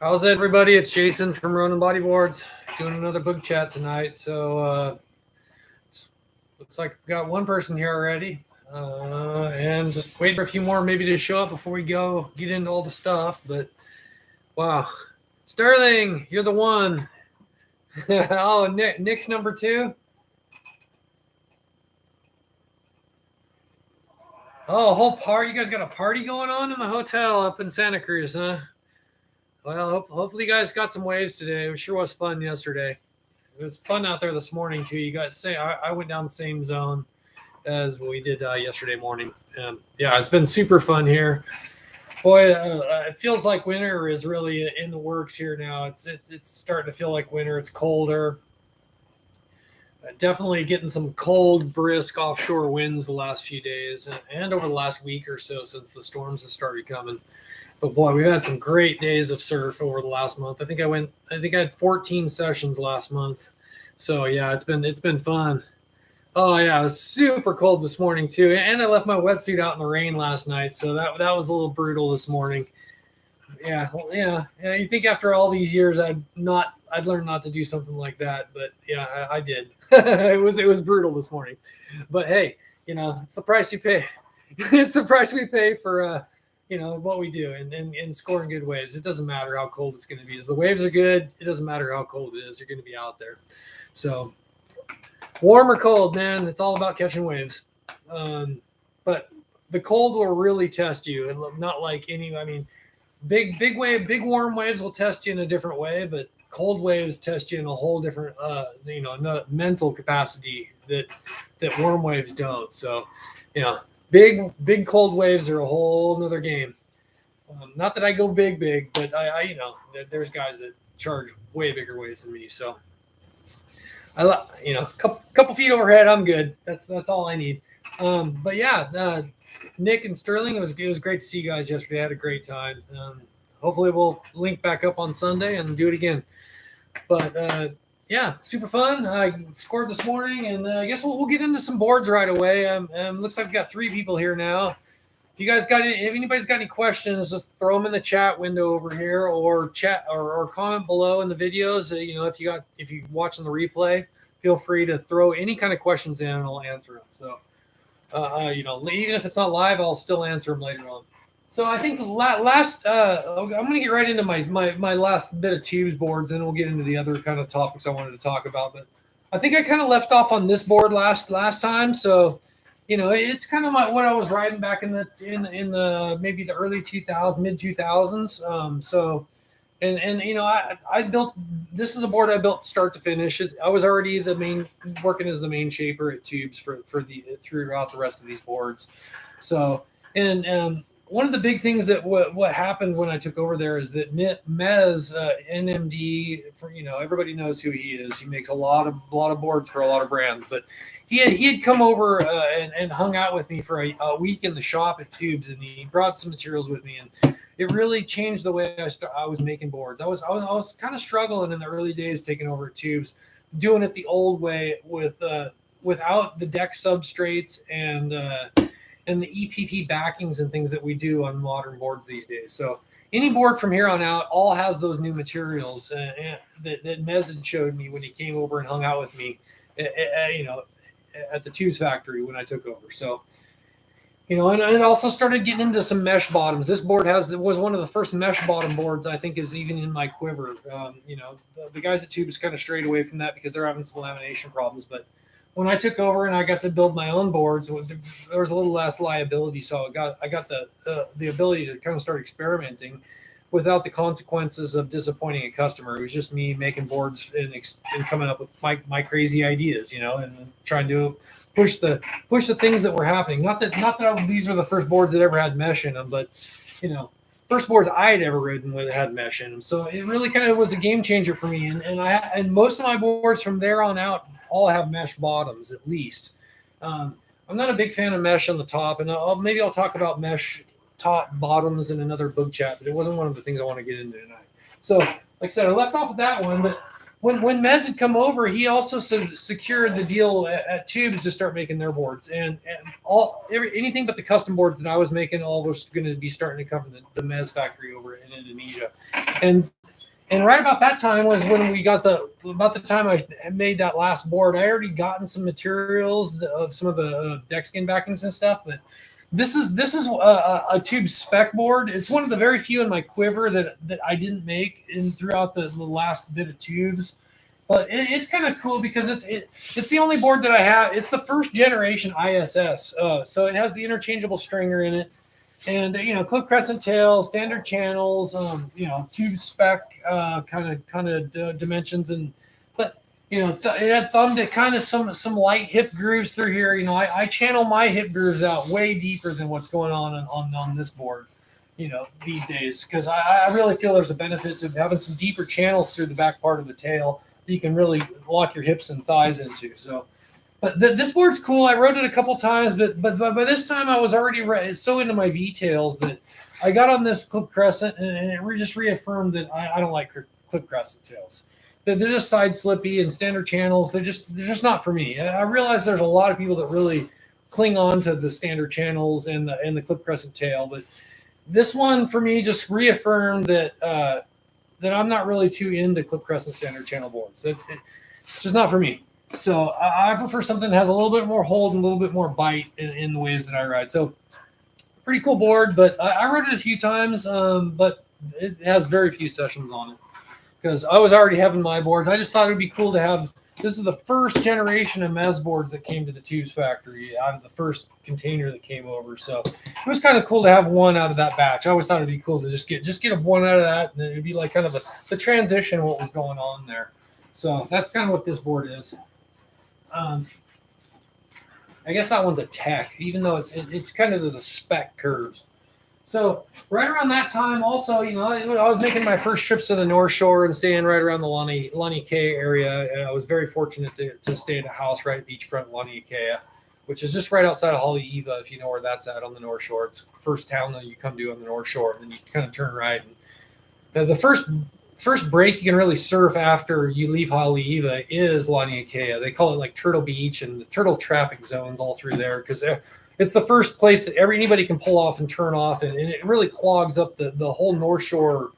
How's it, everybody? It's Jason from Ronin Bodyboards doing another Boog Chat tonight. So looks like we've got one person here already, and just wait for a few more maybe to show up before we go get into all the stuff. But wow, Sterling, you're the one. Oh, Nick's number two. Oh, a whole party! You guys got a party going on in the hotel up in Santa Cruz, huh? Well, hopefully you guys got some waves today. It sure was fun yesterday. It was fun out there this morning too. You guys say I went down the same zone as we did yesterday morning. Yeah, it's been super fun here. Boy, it feels like winter is really in the works here now. It's starting to feel like winter. It's colder. Definitely getting some cold, brisk offshore winds the last few days and over the last week or so since the storms have started coming. But boy, we've had some great days of surf over the last month. I think I had 14 sessions last month. So yeah, it's been fun. Oh yeah, it was super cold this morning too, and I left my wetsuit out in the rain last night, so that was a little brutal this morning. Yeah, well, yeah. You think after all these years, I'd learn not to do something like that, but yeah, I did. it was brutal this morning, but hey, it's the price you pay. It's the price we pay for what we do and scoring good waves. It doesn't matter how cold it's going to be. As the waves are good, it doesn't matter how cold it is. You're going to be out there. So warm or cold, man, it's all about catching waves. But the cold will really test you, and not like big warm waves will test you in a different way, but cold waves test you in a whole different mental capacity that warm waves don't. So big cold waves are a whole nother game. Not that I go big, but I there's guys that charge way bigger waves than me. So couple feet overhead, I'm good. That's all I need. But yeah, Nick and Sterling, it was great to see you guys yesterday. I had a great time. Hopefully we'll link back up on Sunday and do it again. But yeah, super fun. I scored this morning, and I guess we'll get into some boards right away. Looks like we've got 3 people here now. If anybody's got any questions, just throw them in the chat window over here, or chat or comment below in the videos. If you're watching the replay, feel free to throw any kind of questions in, and I'll answer them. So, even if it's not live, I'll still answer them later on. So I think last, I'm going to get right into my last bit of Toobs boards, and we'll get into the other kind of topics I wanted to talk about. But I think I kind of left off on this board last time. So, it's kind of what I was riding back in the maybe the early 2000s, mid 2000s. I built, this is a board I built start to finish. I was already working as the main shaper at Toobs throughout the rest of these boards. So, one of the big things that what happened when I took over there is that Mez NMD, everybody knows who he is. He makes a lot of boards for a lot of brands, but he had come over and hung out with me for a week in the shop at Toobs, and he brought some materials with me, and it really changed the way I was making boards. I was kind of struggling in the early days taking over at Toobs, doing it the old way without the deck substrates and the EPP backings and things that we do on modern boards these days. So any board from here on out all has those new materials that Mez had showed me when he came over and hung out with me, at the Toobs factory when I took over. So, and I also started getting into some mesh bottoms. This board was one of the first mesh bottom boards I think is even in my quiver. The guys at Toobs kind of strayed away from that because they're having some lamination problems, but when I took over and I got to build my own boards, there was a little less liability. So I got the ability to kind of start experimenting without the consequences of disappointing a customer. It was just me making boards and coming up with my crazy ideas, and trying to push the things that were happening. Not that these were the first boards that ever had mesh in them, but first boards I had ever ridden with had mesh in them. So it really kind of was a game changer for me. And most of my boards from there on out all have mesh bottoms at least. I'm not a big fan of mesh on the top, and maybe I'll talk about mesh top bottoms in another Boog Chat, but it wasn't one of the things I want to get into tonight. So, like I said, I left off with that one, but when Mez had come over, he also secured the deal at Toobs to start making their boards, and anything but the custom boards that I was making all was going to be starting to come from the Mez factory over in Indonesia. And And right about that time was when we got about the time I made that last board. I already gotten some materials of some of the deck skin backings and stuff, but this is a Toobs spec board. It's one of the very few in my quiver that I didn't make in throughout the last bit of Toobs. But it's kind of cool because it's the only board that I have. It's the first generation ISS, so it has the interchangeable stringer in it, and clip crescent tail, standard channels, tube spec kind of dimensions, and but it had thumbed at kind of some light hip grooves through here. I channel my hip grooves out way deeper than what's going on this board, these days, because I really feel there's a benefit to having some deeper channels through the back part of the tail that you can really lock your hips and thighs into. So. But this board's cool. I rode it a couple times, but by this time I was already so into my V-tails that I got on this clip crescent, and it just reaffirmed that I don't like clip crescent tails. They're just side slippy and standard channels. They're just not for me. I realize there's a lot of people that really cling on to the standard channels and the clip crescent tail, but this one for me just reaffirmed that that I'm not really too into clip crescent standard channel boards. It's just not for me. So I prefer something that has a little bit more hold and a little bit more bite in the waves that I ride. So pretty cool board, but I rode it a few times, but it has very few sessions on it because I was already having my boards. I just thought it would be cool to have. This is the first generation of Mez boards that came to the Toobs factory out of the first container that came over. So it was kind of cool to have one out of that batch. I always thought it'd be cool to just get a one out of that, and it'd be like kind of the transition of what was going on there. So that's kind of what this board is. I guess that one's a tech, even though it's kind of the spec curves. So right around that time, also, I was making my first trips to the North Shore and staying right around the Laniakea area. And I was very fortunate to stay at a house right at beachfront Laniakea, which is just right outside of Haleiwa, if you know where that's at on the North Shore. It's the first town that you come to on the North Shore, and then you kind of turn right. And the first break you can really surf after you leave Haleiwa is Laniakea. They call it like Turtle Beach and the turtle traffic zones all through there because it's the first place that anybody can pull off and turn off, and it really clogs up the whole North Shore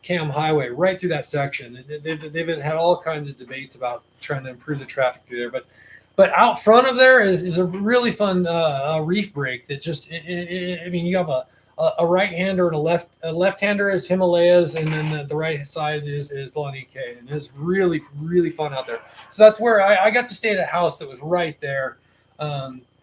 Cam Highway right through that section. They've had all kinds of debates about trying to improve the traffic through there, but out front of there is a really fun reef break that just I mean, you have a right-hander and a left-hander is Himalayas, and then the right side is Laniakea, and it's really, really fun out there. So that's where I got to stay at a house that was right there.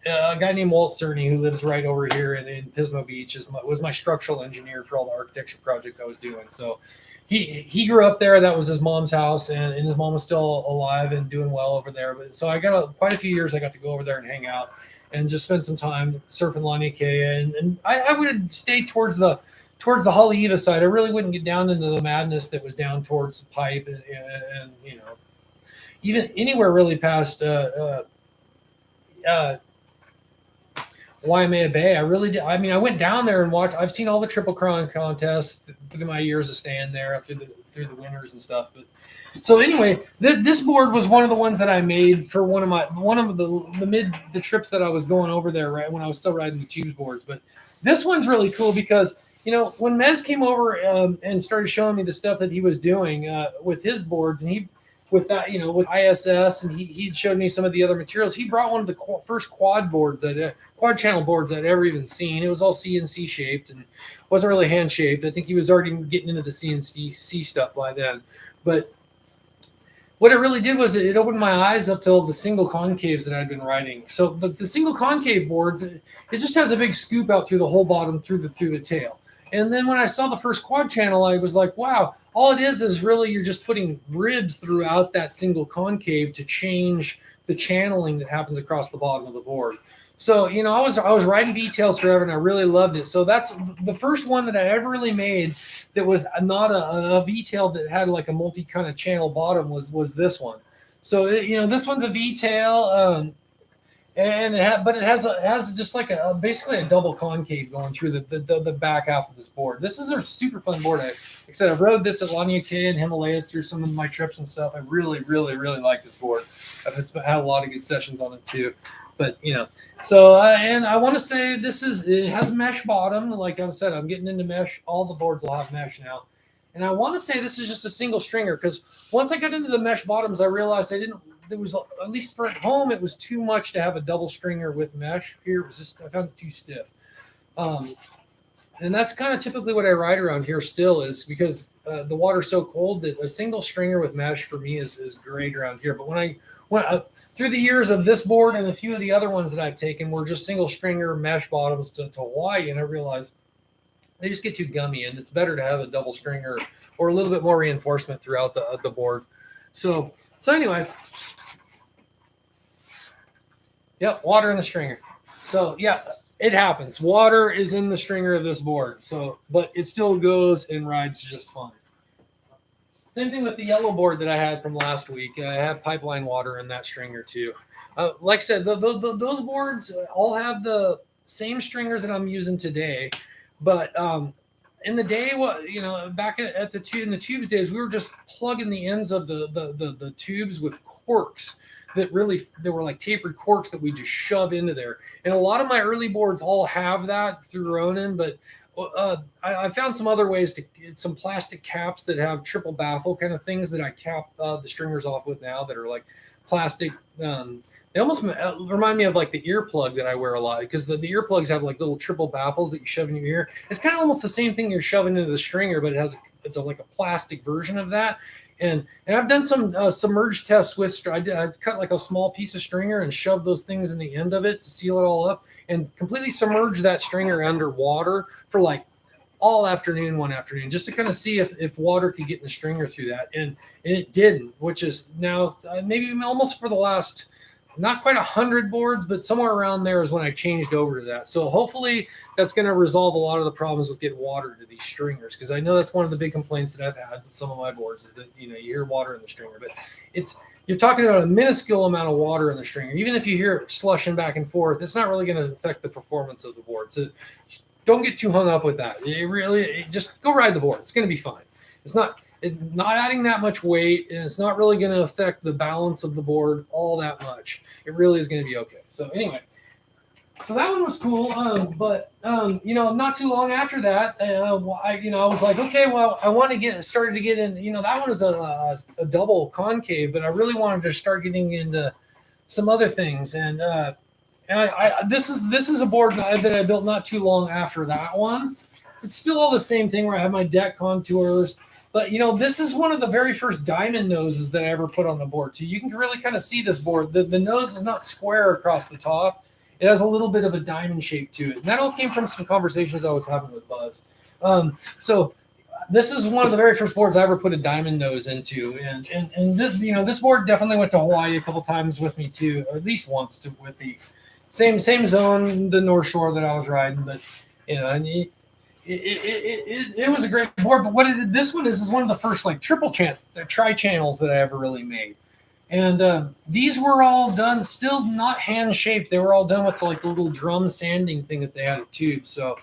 A guy named Walt Cerny, who lives right over here in Pismo Beach, was my structural engineer for all the architecture projects I was doing. So he grew up there. That was his mom's house, and his mom was still alive and doing well over there. But so I got quite a few years I got to go over there and hang out and just spend some time surfing Laniakea. And I would stay towards the Haleiwa side. I really wouldn't get down into the madness that was down towards the Pipe and even anywhere really past Waimea Bay. I really did. I mean, I went down there and watched. I've seen all the Triple Crown contests through my years of staying there through the winters and stuff. But so anyway, this board was one of the ones that I made for one of the trips that I was going over there right when I was still riding the Toobs boards. But this one's really cool because when Mez came over and started showing me the stuff that he was doing with his boards, and with ISS, and he showed me some of the other materials. He brought one of the first quad channel boards I'd ever even seen. It was all CNC shaped and wasn't really hand shaped. I think he was already getting into the CNC stuff by then. But what it really did was it opened my eyes up to the single concaves that I'd been riding. So the single concave boards, it just has a big scoop out through the whole bottom through the tail. And then when I saw the first quad channel, I was like, wow, all it is really you're just putting ribs throughout that single concave to change the channeling that happens across the bottom of the board. So, I was riding V-tails forever, and I really loved it. So that's the first one that I ever really made that was not a V-tail that had like a multi kind of channel bottom was this one. So, this one's a V-tail, and it has just like basically a double concave going through the back half of this board. This is a super fun board. Like I said, I've rode this at Laniakea and Himalayas through some of my trips and stuff. I really, really, really like this board. I've had a lot of good sessions on it too. But so and I want to say it has mesh bottom. Like I said, I'm getting into mesh. All the boards will have mesh now. And I want to say this is just a single stringer, because once I got into the mesh bottoms, I realized there was, at least for at home, it was too much to have a double stringer with mesh. Here it was just, I found it too stiff. And that's kind of typically what I ride around here still, is because the water's so cold that a single stringer with mesh for me is great around here. But when I went through the years of this board and a few of the other ones that I've taken were just single stringer mesh bottoms to Hawaii, and I realized they just get too gummy, and it's better to have a double stringer or a little bit more reinforcement throughout the board. So anyway, yep, water in the stringer. So yeah, it happens. Water is in the stringer of this board. So, but it still goes and rides just fine. Same thing with the yellow board that I had from last week. I have pipeline water in that stringer too. Like I said, those boards all have the same stringers that I'm using today, but in the day, back at the Toobs days, we were just plugging the ends of the tubes with corks that were like tapered corks that we just shove into there. And a lot of my early boards all have that through Ronin, but I found some other ways to get some plastic caps that have triple baffle kind of things that I cap the stringers off with now, that are like plastic. They almost remind me of like the earplug that I wear a lot, because the earplugs have like little triple baffles that you shove in your ear. It's kind of almost the same thing you're shoving into the stringer, but it's like a plastic version of that. And I've done some submerged tests with. I cut like a small piece of stringer and shoved those things in the end of it to seal it all up, and completely submerge that stringer underwater for like all afternoon, one afternoon, just to kind of see if water could get in the stringer through that. And it didn't, which is now maybe almost for the last, not quite 100 boards, but somewhere around there is when I changed over to that. So hopefully that's going to resolve a lot of the problems with getting water to these stringers, because I know that's one of the big complaints that I've had with some of my boards, is that you hear water in the stringer, but you're talking about a minuscule amount of water in the stringer. Even if you hear it slushing back and forth, it's not really going to affect the performance of the board. So don't get too hung up with that. Just go ride the board. It's going to be fine. It's not adding that much weight, and it's not really going to affect the balance of the board all that much. It really is going to be okay. So anyway, so that one was cool. But not too long after that, I was like, okay, well, I want to started to get in. That one is a double concave, but I really wanted to start getting into some other things. And this is a board that I built not too long after that one. It's still all the same thing, where I have my deck contours. But, this is one of the very first diamond noses that I ever put on the board. So you can really kind of see this board. The nose is not square across the top. It has a little bit of a diamond shape to it. And that all came from some conversations I was having with Buzz. So this is one of the very first boards I ever put a diamond nose into. And this board definitely went to Hawaii a couple times with me too, or at least once with the same zone, the North Shore that I was riding. But, it was a great board, but this one is one of the first like tri-channels that I ever really made. And these were all done, still not hand shaped. They were all done with like the little drum sanding thing that they had at Toobs. So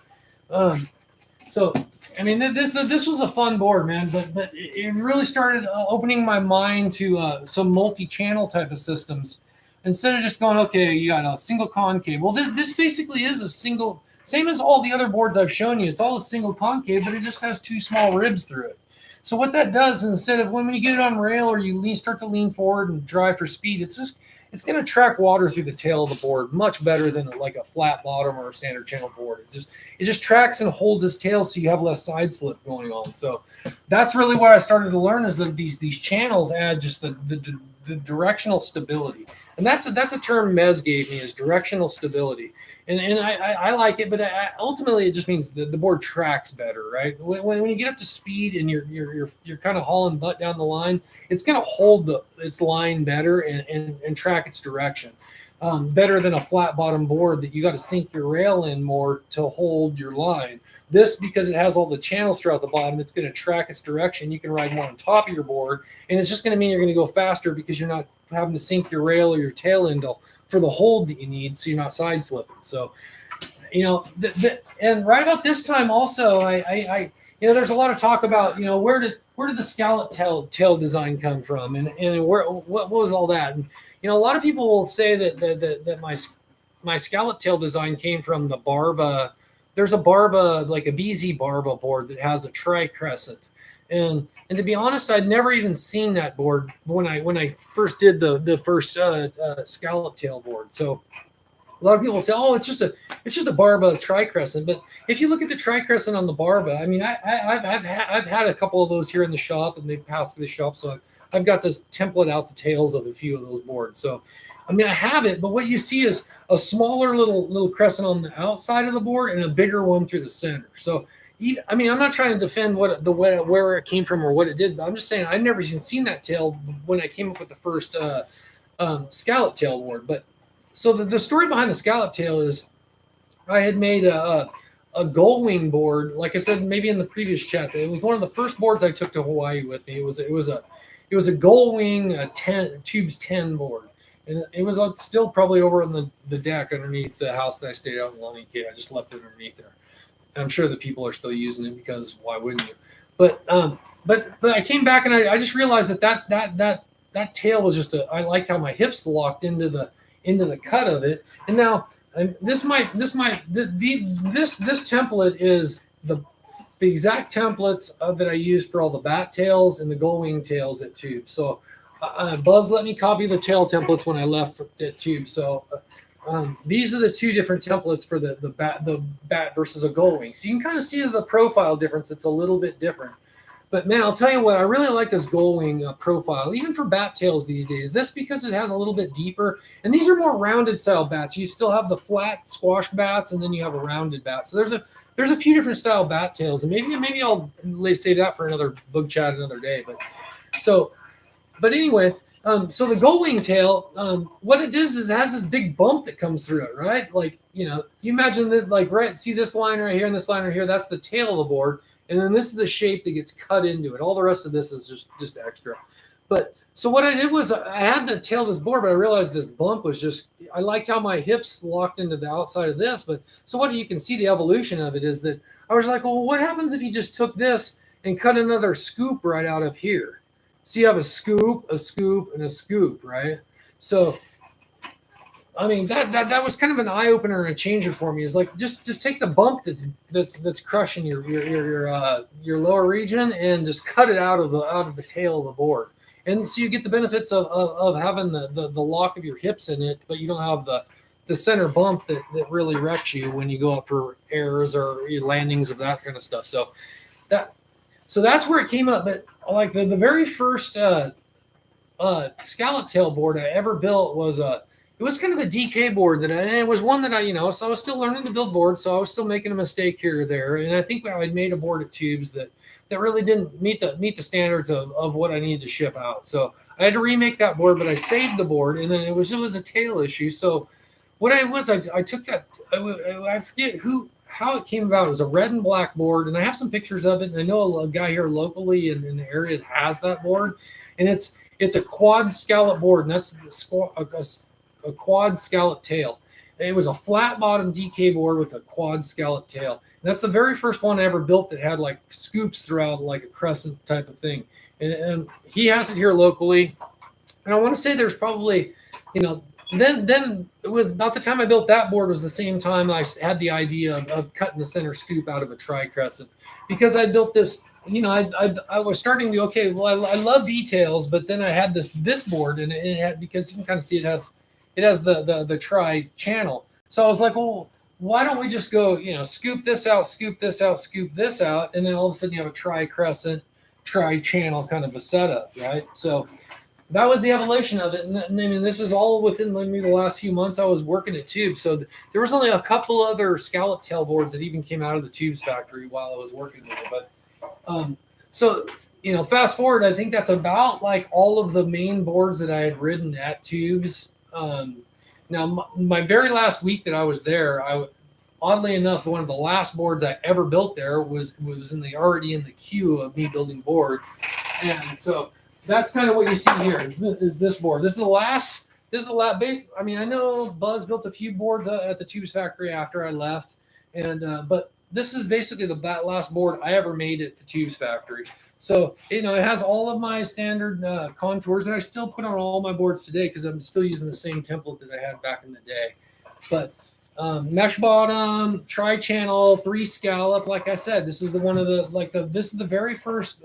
I mean, this was a fun board, man. But it really started opening my mind to some multi-channel type of systems, instead of just going, okay, you got a single concave. Well, this basically is a single. Same as all the other boards I've shown you. It's all a single concave, but it just has two small ribs through it. So what that does, instead of when you get it on rail or you start to lean forward and drive for speed, it's going to track water through the tail of the board much better than like a flat bottom or a standard channel board. It just tracks and holds its tail, so you have less side slip going on. So that's really what I started to learn, is that these channels add just the directional stability. And that's a term Mez gave me, is directional stability. And I like it, but ultimately it just means the board tracks better, right? When you get up to speed and you're kind of hauling butt down the line, it's going to hold its line better and track its direction better than a flat bottom board that you got to sink your rail in more to hold your line. This, because it has all the channels throughout the bottom, it's going to track its direction. You can ride more on top of your board, and it's just going to mean you're going to go faster because you're not having to sink your rail or your tail in for the hold that you need, so you're not side slipping. So, and right about this time also, I there's a lot of talk about, where did the scallop tail design come from, and what was all that? And a lot of people will say that my scallop tail design came from the Barba. There's a Barba, like a BZ Barba board that has a tri-crescent. And to be honest, I'd never even seen that board when I first did the first scallop tail board. So a lot of people say, "Oh, it's just a Barba tri-crescent." But if you look at the tri-crescent on the Barba, I mean, I've had a couple of those here in the shop, and they've passed through the shop, so I've got to template out the tails of a few of those boards. So, I mean, I have it, but what you see is a smaller little crescent on the outside of the board and a bigger one through the center. So, I mean, I'm not trying to defend where it came from or what it did, but I'm just saying I've never even seen that tail when I came up with the first scallop tail board. But so the story behind the scallop tail is I had made a gull wing board, like I said, maybe in the previous chat. It was one of the first boards I took to Hawaii with me. It was a gull wing 10 Toobs 10 board, and it was still probably over on the deck underneath the house that I stayed out in Longing Key. I just left it underneath there. I'm sure the people are still using it because why wouldn't you? But I came back and I just realized that tail was just I liked how my hips locked into the cut of it. And now this template is the exact templates that I used for all the bat tails and the gull wing tails at Toobs. So Buzz let me copy the tail templates when I left at Toobs. So these are the two different templates for the bat versus a gull wing. So you can kind of see the profile difference. It's a little bit different. But man, I'll tell you what, I really like this gull wing profile, even for bat tails these days. This because it has a little bit deeper, and these are more rounded style bats. You still have the flat squash bats, and then you have a rounded bat. So there's a few different style bat tails, and maybe I'll save that for another Boog Chat another day. But anyway, so the gull wing tail, what it is it has this big bump that comes through it, right? Like, you know, you imagine that, like, right, see this line right here and this line right here, that's the tail of the board. And then this is the shape that gets cut into it. All the rest of this is just extra. But so what I did was I had the tail of this board, but I realized this bump was just, I liked how my hips locked into the outside of this. But so what you can see the evolution of it is that I was like, well, what happens if you just took this and cut another scoop right out of here? So you have a scoop, and a scoop, right? So I mean, that was kind of an eye opener and a changer for me. Is like just take the bump that's crushing your lower region and just cut it out of the tail of the board, and so you get the benefits of having the lock of your hips in it, but you don't have the center bump that really wrecks you when you go up for airs or landings of that kind of stuff. So that's where it came up. But like the very first scallop tail board I ever built was it was kind of a DK board and it was one that so I was still learning to build boards, so I was still making a mistake here or there. And I think I'd made a board at Toobs that really didn't meet the standards of what I needed to ship out. So I had to remake that board, but I saved the board, and then it was a tail issue. So what I took that, I forget how it came about. It was a red and black board, and I have some pictures of it. And I know a guy here locally in the area has that board, and it's a quad scallop board, and that's a quad scallop tail. It was a flat bottom DK board with a quad scallop tail. And that's the very first one I ever built that had like scoops throughout, like a crescent type of thing. And he has it here locally. And I want to say there's probably, then it was about the time I built that board was the same time I had the idea of cutting the center scoop out of a tri-crescent, because I built this. I was starting to I love V-tails, but then I had this board, and it had, because you can kind of see it has the tri channel. So I was like, well, why don't we just go, scoop this out, scoop this out, scoop this out, and then all of a sudden you have a tri-crescent, tri-channel kind of a setup, right? So that was the evolution of it. And I mean, this is all within maybe the last few months I was working at Toobs. So there was only a couple other scallop tail boards that even came out of the Toobs factory while I was working with it. But so fast forward, I think that's about like all of the main boards that I had ridden at Toobs. Now, my very last week that I was there, oddly enough, one of the last boards I ever built there was already in the queue of me building boards. And so that's kind of what you see here is this board. This is the last base. I mean, I know Buzz built a few boards at the Toobs factory after I left, but this is basically that last board I ever made at the Toobs factory. So, it has all of my standard contours that I still put on all my boards today because I'm still using the same template that I had back in the day. But Mesh bottom, tri-channel, 3 scallop. Like I said, this is this is the very first,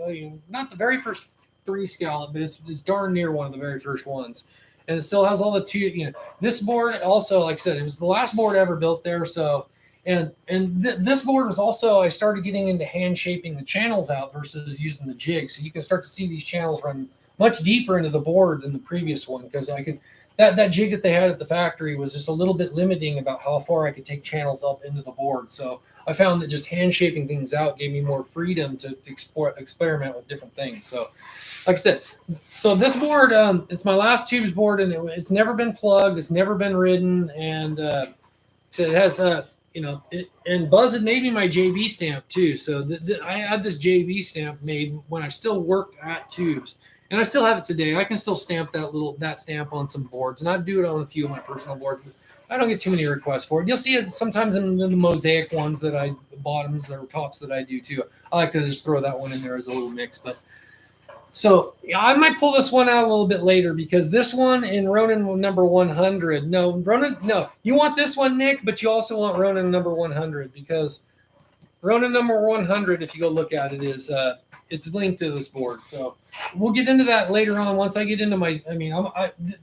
not the very first 3 scallop, but it's darn near one of the very first ones. And it still has all the two, this board also, like I said, it was the last board ever built there. So, this board was also, I started getting into hand shaping the channels out versus using the jig. So you can start to see these channels run much deeper into the board than the previous one, because I could, that jig that they had at the factory was just a little bit limiting about how far I could take channels up into the board. So I found that just hand shaping things out gave me more freedom to experiment with different things. So, like I said, so this board, it's my last Toobs board, and it's never been plugged, it's never been ridden, and so it has and Buzz had made me my JB stamp too. So I had this JB stamp made when I still worked at Toobs. And I still have it today. I can still stamp that stamp on some boards, and I do it on a few of my personal boards, but I don't get too many requests for it. You'll see it sometimes in the mosaic ones the bottoms or tops that I do too. I like to just throw that one in there as a little mix. But so yeah, I might pull this one out a little bit later, because this one in Ronin number 100. No, Ronin, no, you want this one, Nick, but you also want Ronin number 100, because Ronin number 100, if you go look at it, is it's linked to this board. So we'll get into that later on once I get into my,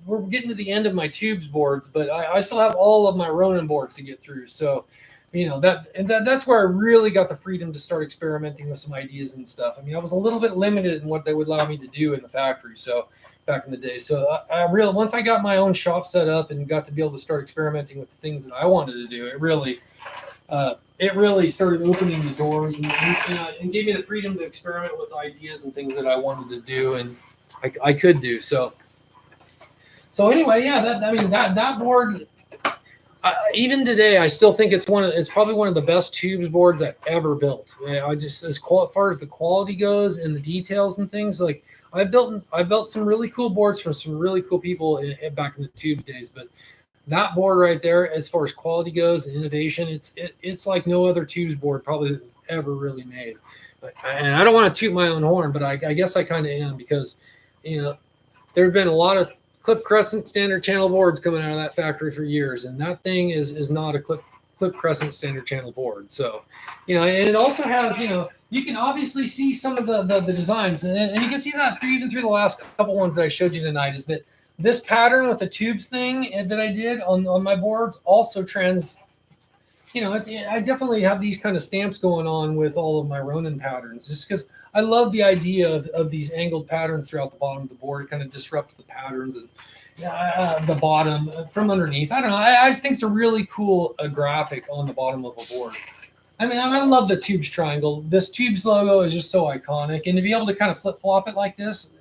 we're getting to the end of my Toobs boards, but I still have all of my Ronin boards to get through. So, that's where I really got the freedom to start experimenting with some ideas and stuff. I was a little bit limited in what they would allow me to do in the factory. So back in the day. So once I got my own shop set up and got to be able to start experimenting with the things that I wanted to do, it really started opening the doors and gave me the freedom to experiment with ideas and things that I wanted to do and I could do. So anyway, yeah, that board, even today, I still think it's probably one of the best Toobs boards I've ever built. As far as the quality goes and the details and things, like I built some really cool boards for some really cool people back in the Toobs days, but that board right there, as far as quality goes and innovation, it's like no other Toobs board probably ever really made. And I don't want to toot my own horn, but I guess I kind of am, because there have been a lot of clip crescent standard channel boards coming out of that factory for years, and that thing is not a clip crescent standard channel board. So and it also has you can obviously see some of the designs, and you can see that even through the last couple ones that I showed you tonight, is that this pattern with the Toobs thing that I did on my boards also I definitely have these kind of stamps going on with all of my Ronin patterns, just because I love the idea of these angled patterns throughout the bottom of the board. It kind of disrupts the patterns and the bottom from underneath. I don't know. I just think it's a really cool graphic on the bottom of a board. I love the Toobs triangle. This Toobs logo is just so iconic, and to be able to kind of flip flop it like this,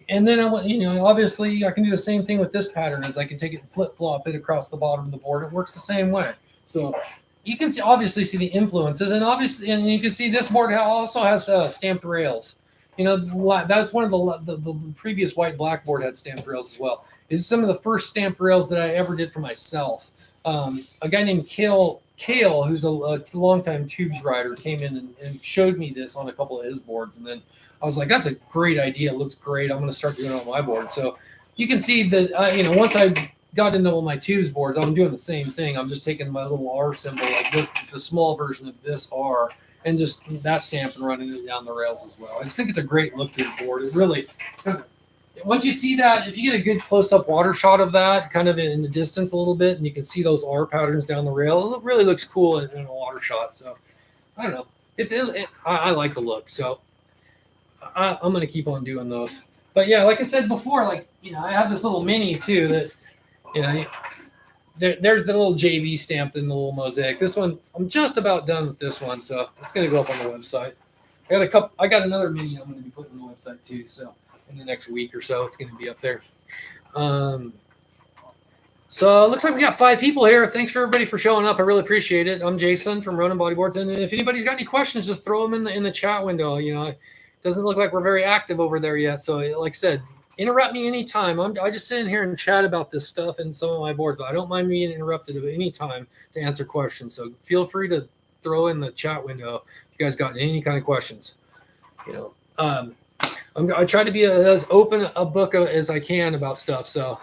and then obviously I can do the same thing with this pattern, as I can take it and flip flop it across the bottom of the board. It works the same way. So you can obviously see the influences, and you can see this board also has stamped rails. That's one of the previous white black board had stamped rails as well. It's some of the first stamped rails that I ever did for myself. A guy named Kale, who's a longtime Toobs rider, came in and showed me this on a couple of his boards, and then I was like, "That's a great idea. It looks great. I'm going to start doing it on my board." So you can see that once I got into all my Toobs boards, I'm doing the same thing. I'm just taking my little R symbol, like the small version of this R, and just that stamp and running it down the rails as well. I just think it's a great look to the board. It really, once you see that, if you get a good close-up water shot of that, kind of in the distance a little bit, and you can see those R patterns down the rail, it really looks cool in a water shot. So I don't know. I like the look. So I'm going to keep on doing those. But yeah, like I said before, I have this little mini too that, there's the little JB stamp in the little mosaic. This one, I'm just about done with this one, so it's going to go up on the website. I got another mini I'm going to be putting on the website too. So in the next week or so, it's going to be up there. So it looks like we got 5 people here. Thanks for everybody for showing up. I really appreciate it. I'm Jason from Ronin Bodyboards, and if anybody's got any questions, just throw them in the chat window. It doesn't look like we're very active over there yet. So like I said, interrupt me anytime. I just sit in here and chat about this stuff and some of my boards, but I don't mind being interrupted at any time to answer questions. So feel free to throw in the chat window if you guys got any kind of questions. I try to be as open a book as I can about stuff. So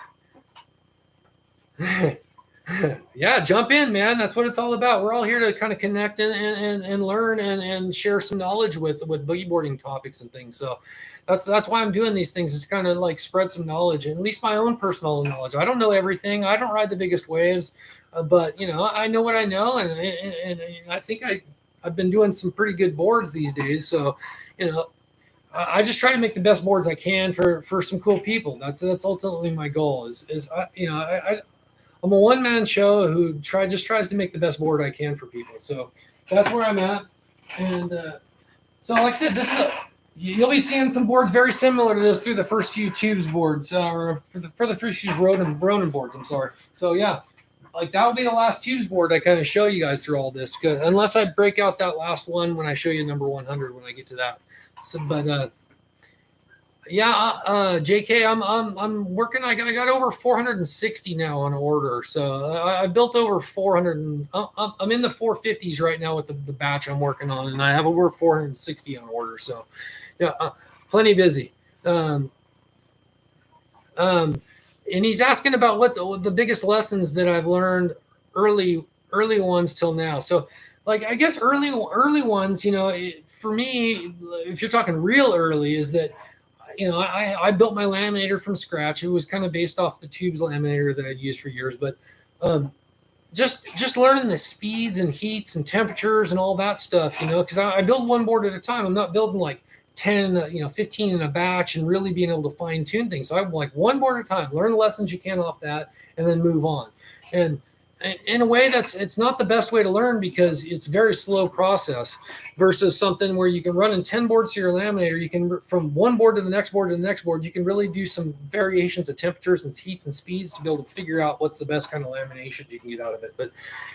Yeah, jump in, man. That's what it's all about. We're all here to kind of connect and learn and share some knowledge with boogie boarding topics and things. So that's why I'm doing these things. It's kind of like spread some knowledge, and at least my own personal knowledge. I don't know everything. I don't ride the biggest waves, but I know what I know, and I think I've been doing some pretty good boards these days. So I just try to make the best boards I can for some cool people. That's ultimately my goal. I'm a one man show who just tries to make the best board I can for people. So that's where I'm at. And so, like I said, you'll be seeing some boards very similar to this through the first few Toobs boards, or for the first few Ronin boards. I'm sorry. So yeah, like that will be the last Toobs board I kind of show you guys through all this, because unless I break out that last one when I show you number 100 when I get to that. So, but yeah, JK, I'm working. I got over 460 now on order. So I built over 400. I'm in the 450s right now with the batch I'm working on, and I have over 460 on order. So yeah, plenty busy. And he's asking about what the biggest lessons that I've learned early ones till now. So like I guess early ones, for me, if you're talking real early, is that I built my laminator from scratch. It was kind of based off the Toobs laminator that I'd used for years, but just learning the speeds and heats and temperatures and all that stuff, because I build one board at a time. I'm not building like 10, 15 in a batch and really being able to fine tune things. So I'm like one board at a time, learn the lessons you can off that, and then move on. And in a way, it's not the best way to learn, because it's a very slow process versus something where you can run in 10 boards to your laminator. You can, from one board to the next board to the next board, you can really do some variations of temperatures and heats and speeds to be able to figure out what's the best kind of lamination you can get out of it. But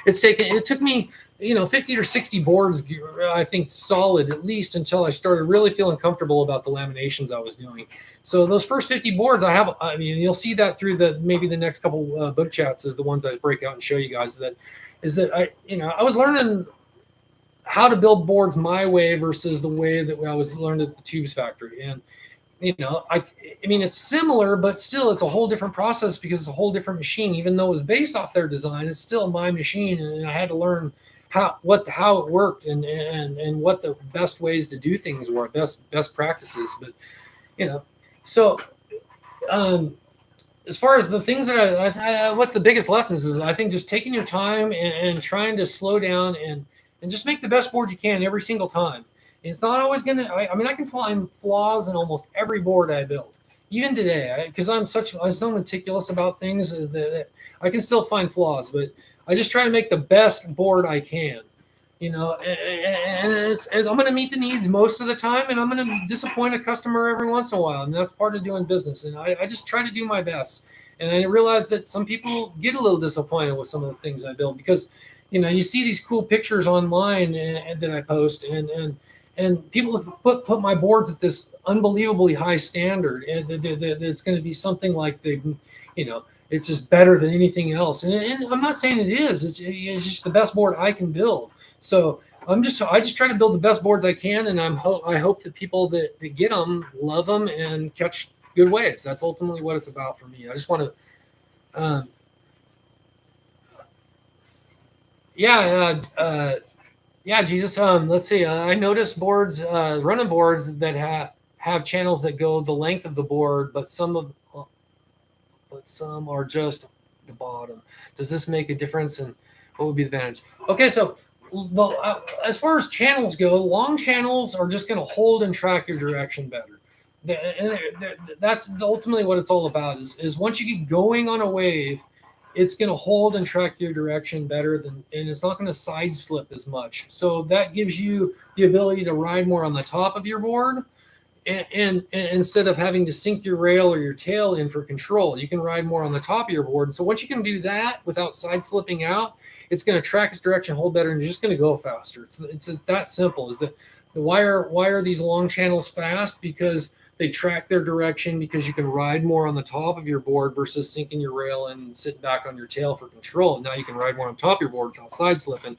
it took me 50 or 60 boards, I think, solid, at least, until I started really feeling comfortable about the laminations I was doing. So those first 50 boards you'll see that through maybe the next couple Boog Chats is the ones that I break out and show you guys. That I was learning how to build boards my way versus the way that I was learned at the Toobs factory. And it's similar, but still it's a whole different process, because it's a whole different machine. Even though it was based off their design, it's still my machine, and I had to learn how it worked and what the best ways to do things were, best practices. But so as far as the things that what's the biggest lessons is, I think just taking your time and trying to slow down and just make the best board you can every single time. It's not always gonna. I can find flaws in almost every board I build, even today, because I'm so meticulous about things that I can still find flaws, but I just try to make the best board I can, and I'm going to meet the needs most of the time, and I'm going to disappoint a customer every once in a while, and that's part of doing business. And I just try to do my best. And I realize that some people get a little disappointed with some of the things I build, because, you see these cool pictures online and that I post, and people put my boards at this unbelievably high standard, and that it's going to be something like it's just better than anything else. And I'm not saying it is. It's just the best board I can build. So I just try to build the best boards I can, and I hope that people that get them love them and catch good waves. That's ultimately what it's about for me. I just want to, yeah, Jesus. Let's see. I noticed boards, running boards that have channels that go the length of the board, but some are just the bottom. Does this make a difference? And what would be the advantage? Okay, so as far as channels go, long channels are just going to hold and track your direction better. That's ultimately what it's all about. Is once you get going on a wave, it's going to hold and track your direction better and it's not going to side slip as much. So that gives you the ability to ride more on the top of your board. And instead of having to sink your rail or your tail in for control, you can ride more on the top of your board. And so once you can do that without side slipping out, it's going to track its direction, hold better, and you're just going to go faster. It's that simple. Is why are these long channels fast? Because they track their direction, because you can ride more on the top of your board versus sinking your rail and sitting back on your tail for control. And now you can ride more on top of your board without side slipping.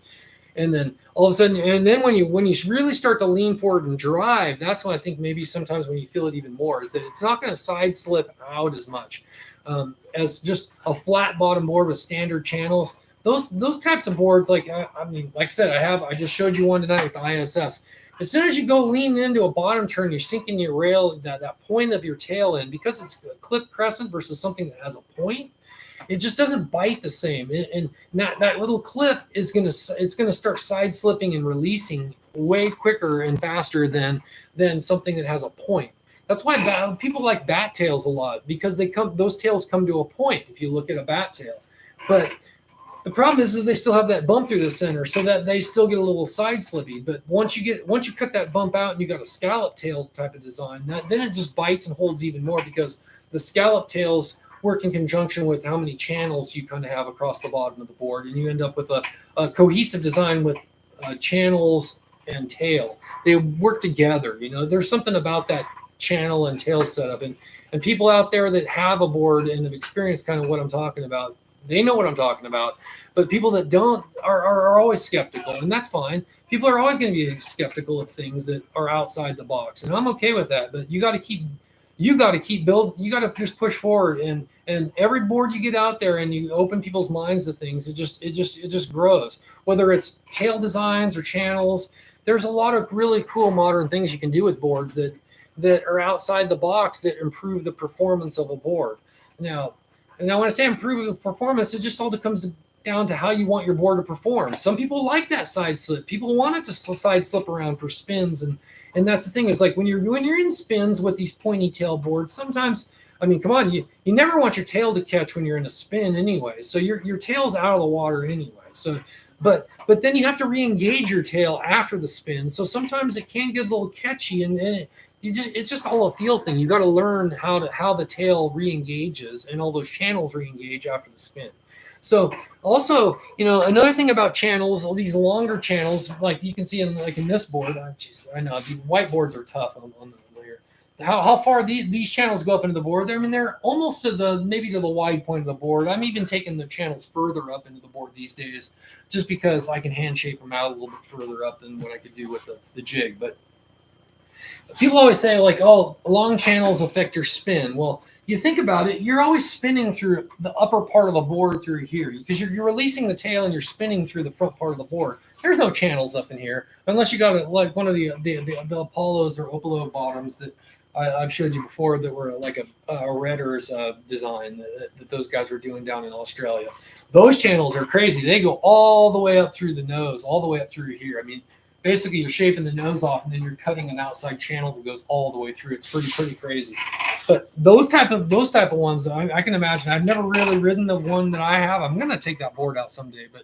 And then all of a sudden, and then when you really start to lean forward and drive, that's when I think maybe sometimes when you feel it even more, is that it's not going to side slip out as much. as just a flat bottom board with standard channels. Those types of boards, like I mean, like I said, I just showed you one tonight with the ISS. As soon as you go lean into a bottom turn, you're sinking your rail, that point of your tail in, because it's a clip crescent versus something that has a point. It just doesn't bite the same, and that little clip is gonna start side slipping and releasing way quicker and faster than something that has a point. That's why people like bat tails a lot, because those tails come to a point if you look at a bat tail. But the problem is they still have that bump through the center, so that they still get a little side slippy. But once you cut that bump out and you got a scallop tail type of design, then it just bites and holds even more, because the scallop tails work in conjunction with how many channels you kind of have across the bottom of the board, and you end up with a cohesive design with channels and tail. They work together. There's something about that channel and tail setup, and people out there that have a board and have experienced kind of what I'm talking about, they know what I'm talking about. But people that don't are always skeptical, and that's fine. People are always going to be skeptical of things that are outside the box, and I'm okay with that. But you got to keep building. You got to just push forward, and every board you get out there and you open people's minds to things, it just grows. Whether it's tail designs or channels, there's a lot of really cool modern things you can do with boards that are outside the box that improve the performance of a board. Now when I say improve the performance, it just all comes down to how you want your board to perform. Some people like that side slip. People want it to side slip around for spins, and that's the thing, is like when you're in spins with these pointy tail boards, sometimes, I mean, come on, you never want your tail to catch when you're in a spin anyway. So your tail's out of the water anyway. So but then you have to re-engage your tail after the spin. So sometimes it can get a little catchy, and it's just all a feel thing. You got to learn how the tail re-engages and all those channels re-engage after the spin. So also, another thing about channels, all these longer channels, like you can see in this board. I know the white boards are tough on the layer. How far these channels go up into the board? I mean, they're almost to the wide point of the board. I'm even taking the channels further up into the board these days, just because I can hand shape them out a little bit further up than what I could do with the jig. But people always say, like, oh, long channels affect your spin. Well, you think about it, you're always spinning through the upper part of the board through here, because you're releasing the tail and you're spinning through the front part of the board. There's no channels up in here, unless you got like one of the Apollos or Opalo bottoms that I've showed you before, that were like a Redder's design that those guys were doing down in Australia. Those channels are crazy. They go all the way up through the nose, all the way up through here. I mean, basically you're shaping the nose off, and then you're cutting an outside channel that goes all the way through. It's pretty crazy. But those type of ones, I can imagine. I've never really ridden the one that I have. I'm gonna take that board out someday, but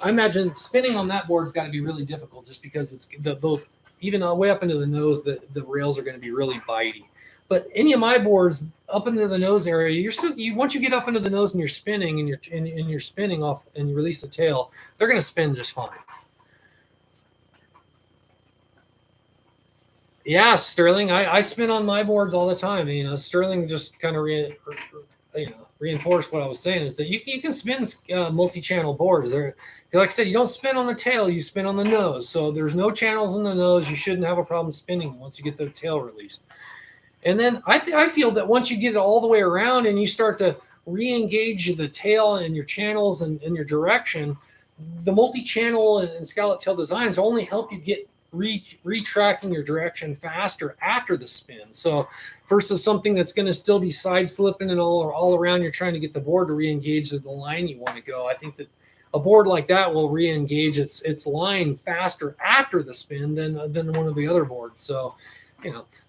I imagine spinning on that board's got to be really difficult, just because it's those even way up into the nose, the rails are going to be really bitey. But any of my boards up into the nose area, once you get up into the nose and you're spinning and you're spinning off and you release the tail, they're going to spin just fine. Yeah, Sterling. I spin on my boards all the time. Sterling just kind of reinforced what I was saying, is that you can spin multi-channel boards. Like I said, you don't spin on the tail, you spin on the nose. So there's no channels in the nose. You shouldn't have a problem spinning once you get the tail released. And then I feel that once you get it all the way around and you start to re-engage the tail and your channels and your direction, the multi-channel and scallop tail designs only help you get retracking your direction faster after the spin. So versus something that's going to still be side slipping and all around, you're trying to get the board to re-engage the line you want to go. I think that a board like that will re-engage its line faster after the spin than one of the other boards. So,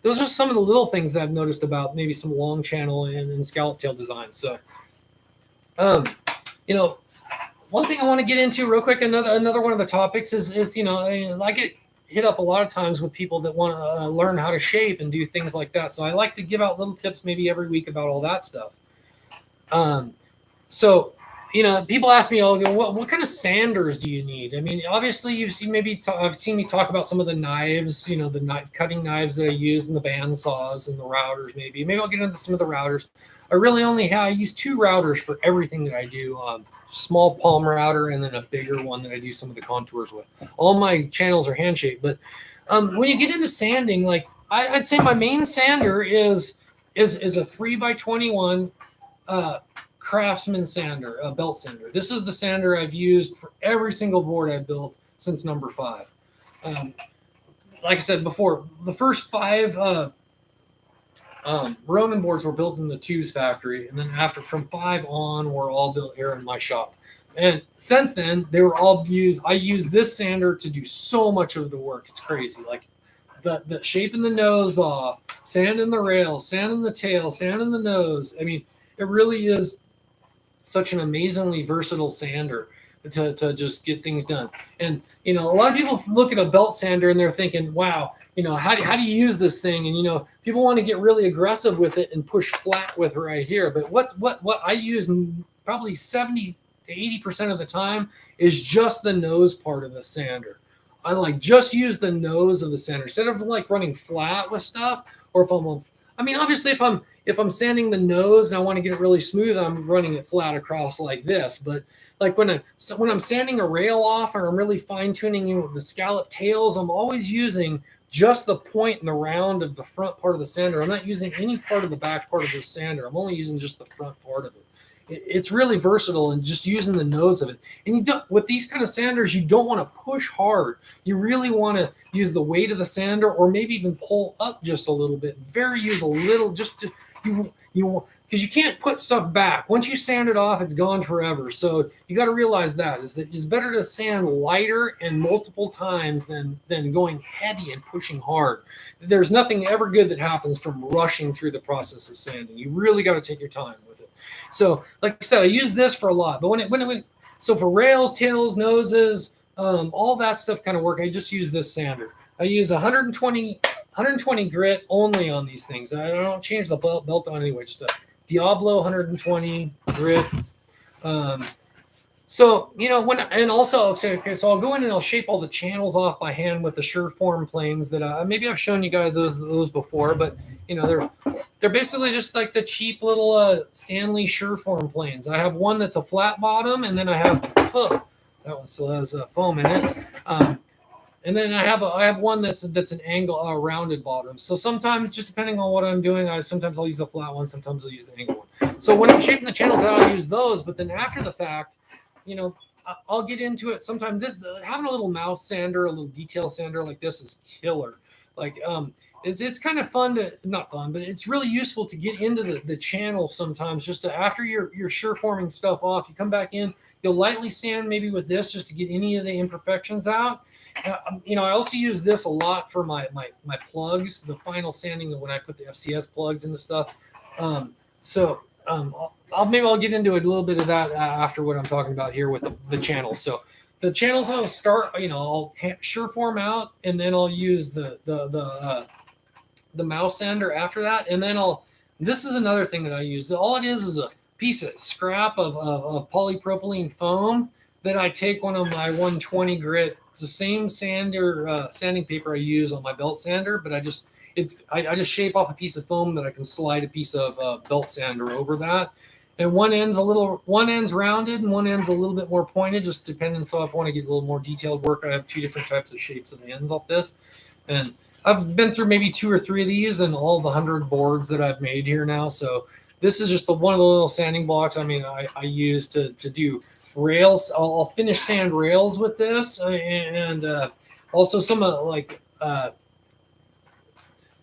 those are some of the little things that I've noticed about maybe some long channel and scallop tail designs. So, one thing I want to get into real quick, another one of the topics is I get hit up a lot of times with people that want to learn how to shape and do things like that. So I like to give out little tips maybe every week about all that stuff. So people ask me, oh, what kind of sanders do you need? I mean, obviously you've seen I've seen me talk about some of the knives, the cutting knives that I use, and the band saws and the routers. Maybe I'll get into some of the routers. I use 2 routers for everything that I do. Small palm router, and then a bigger one that I do some of the contours with. All my channels are hand shaped, but when you get into sanding, like I'd say my main sander is a 3x21 Craftsman sander, belt sander. This is the sander I've used for every single board I've built since number 5. Like I said before, the first 5 Ronin boards were built in the Toobs factory, and then from 5 on, were all built here in my shop. And since then, they were all used. I use this sander to do so much of the work. It's crazy. Like the shaping the nose off, sanding the rails, sanding the tail, sanding the nose. I mean, it really is such an amazingly versatile sander to just get things done. And a lot of people look at a belt sander and they're thinking, wow, how do you use this thing? And people want to get really aggressive with it and push flat with right here. But what I use probably 70 to 80% of the time is just the nose part of the sander. I just use the nose of the sander instead of running flat with stuff. Or obviously if I'm sanding the nose and I want to get it really smooth, I'm running it flat across like this. But when I'm sanding a rail off or I'm really fine tuning the scallop tails, I'm always using just the point and the round of the front part of the sander. I'm not using any part of the back part of the sander. I'm only using just the front part of it. It's really versatile and just using the nose of it. And with these kind of sanders, you don't want to push hard. You really want to use the weight of the sander, or maybe even pull up just a little bit. Use a little, just to because you can't put stuff back. Once you sand it off, it's gone forever. So you got to realize that it's better to sand lighter and multiple times than going heavy and pushing hard. There's nothing ever good that happens from rushing through the process of sanding. You really got to take your time with it. So like I said, I use this for a lot, but so for rails, tails, noses, all that stuff kind of work, I just use this sander. I use 120 grit only on these things. I don't change the belt on anyway, just a Diablo 120 grit. So I'll go in and I'll shape all the channels off by hand with the Sureform planes that maybe I've shown you guys those before, but they're basically just like the cheap little Stanley Sureform planes. I have one that's a flat bottom, and then I have that one still has foam in it. And then I have one that's an angle, rounded bottom. So sometimes, just depending on what I'm doing, sometimes I'll use the flat one, sometimes I'll use the angle one. So when I'm shaping the channels out, I'll use those. But then after the fact, I'll get into it. Sometimes having a little mouse sander, a little detail sander like this is killer. It's kind of not fun, but it's really useful to get into the channel sometimes. Just after you're sure forming stuff off, you come back in, you'll lightly sand maybe with this just to get any of the imperfections out. I also use this a lot for my plugs, the final sanding when I put the FCS plugs into stuff. I'll get into it a little bit of that after what I'm talking about here with the channels. So the channels I'll start, I'll Sureform out, and then I'll use the mouse sander after that, and then this is another thing that I use. All it is a piece of scrap of polypropylene foam that I take one of my 120 grit. It's the same sanding paper I use on my belt sander, but I just shape off a piece of foam that I can slide a piece of belt sander over that. And one end's rounded and one end's a little bit more pointed, just depending. So if I want to get a little more detailed work, I have 2 different types of shapes of ends off this. And I've been through maybe 2 or 3 of these and all the 100 boards that I've made here now. So this is just one of the little sanding blocks. I use to do rails. I'll finish sand rails with this, and also some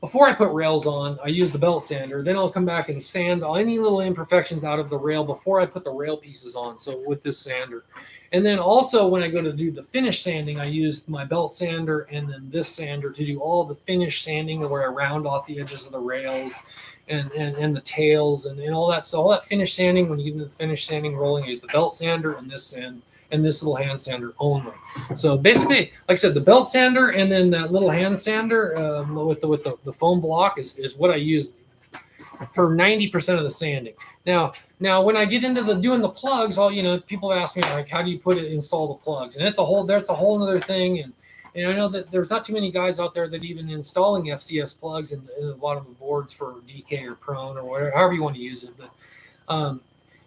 before I put rails on, I use the belt sander. Then I'll come back and sand any little imperfections out of the rail before I put the rail pieces on. So with this sander, and then also when I go to do the finish sanding, I use my belt sander and then this sander to do all the finish sanding where I round off the edges of the rails and the tails and all that. So all that finish sanding, when you get into the finish sanding rolling, I use the belt sander and this little hand sander only. So basically, like I said, the belt sander and then that little hand sander with the foam block is what I use for 90% of the sanding. Now when I get into doing the plugs, people ask me like, how do you install the plugs? And that's a whole other thing. And I know that there's not too many guys out there that even installing FCS plugs in a lot of the boards for DK or Prone or whatever, however you want to use it. But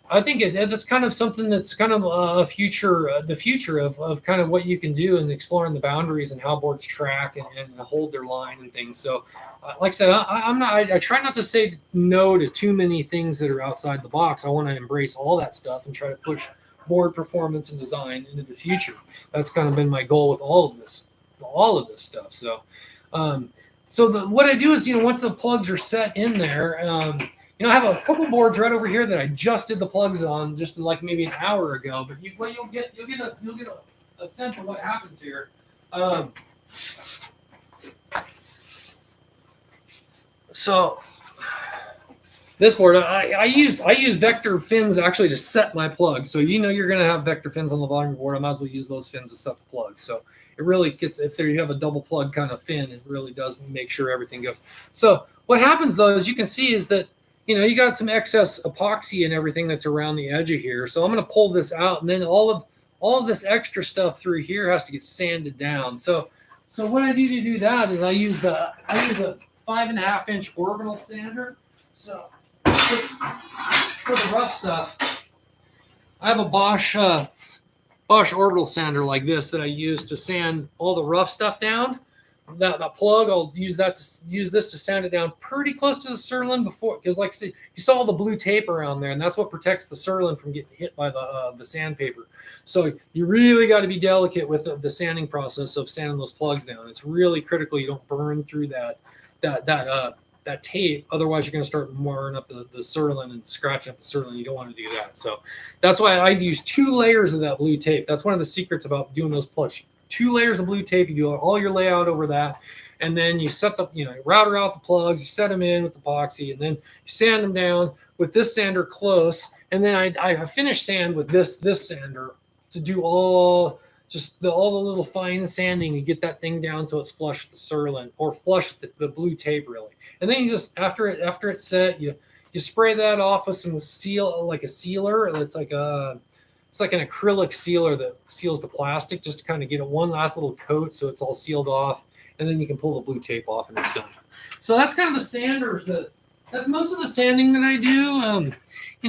I think it's kind of something that's kind of a future, the future of kind of what you can do and exploring the boundaries and how boards track and hold their line and things. So, like I said, I'm not. I try not to say no to too many things that are outside the box. I want to embrace all that stuff and try to push board performance and design into the future. That's kind of been my goal with all of this stuff. So, what I do is, once the plugs are set in there. I have a couple boards right over here that I just did the plugs on, just like maybe an hour ago. But you'll get a sense of what happens here. So this board, I use vector fins actually to set my plugs. So you're going to have vector fins on the bottom of your board. I might as well use those fins to set the plugs. So it really gets, if you have a double plug kind of fin, it really does make sure everything goes. So what happens though, as you can see, is that you got some excess epoxy and everything that's around the edge of here. So I'm going to pull this out, and then all of this extra stuff through here has to get sanded down. So what I do to do that is I use a 5.5 inch orbital sander. So for the rough stuff, I have a Bosch orbital sander like this that I use to sand all the rough stuff down. That plug, I'll use this to sand it down pretty close to the sirloin before, because like I said, you saw all the blue tape around there, and that's what protects the sirloin from getting hit by the sandpaper. So you really got to be delicate with the sanding process of sanding those plugs down. It's really critical you don't burn through that tape. Otherwise, you're going to start marring up the sirloin and scratching up the sirloin. You don't want to do that. So that's why I use 2 layers of that blue tape. That's one of the secrets about doing those plugs. 2 layers of blue tape. You do all your layout over that, and then you set the router out the plugs. You set them in with epoxy, and then you sand them down with this sander close. And then I finish sand with this sander to do all the little fine sanding to get that thing down so it's flush with the sirloin, or flush with the blue tape really. And then you just after it's set, you spray that off with some seal, like a sealer. It's like an acrylic sealer that seals the plastic, just to kind of get it one last little coat so it's all sealed off, and then you can pull the blue tape off and it's done. So that's kind of the sanders. That's most of the sanding that I do.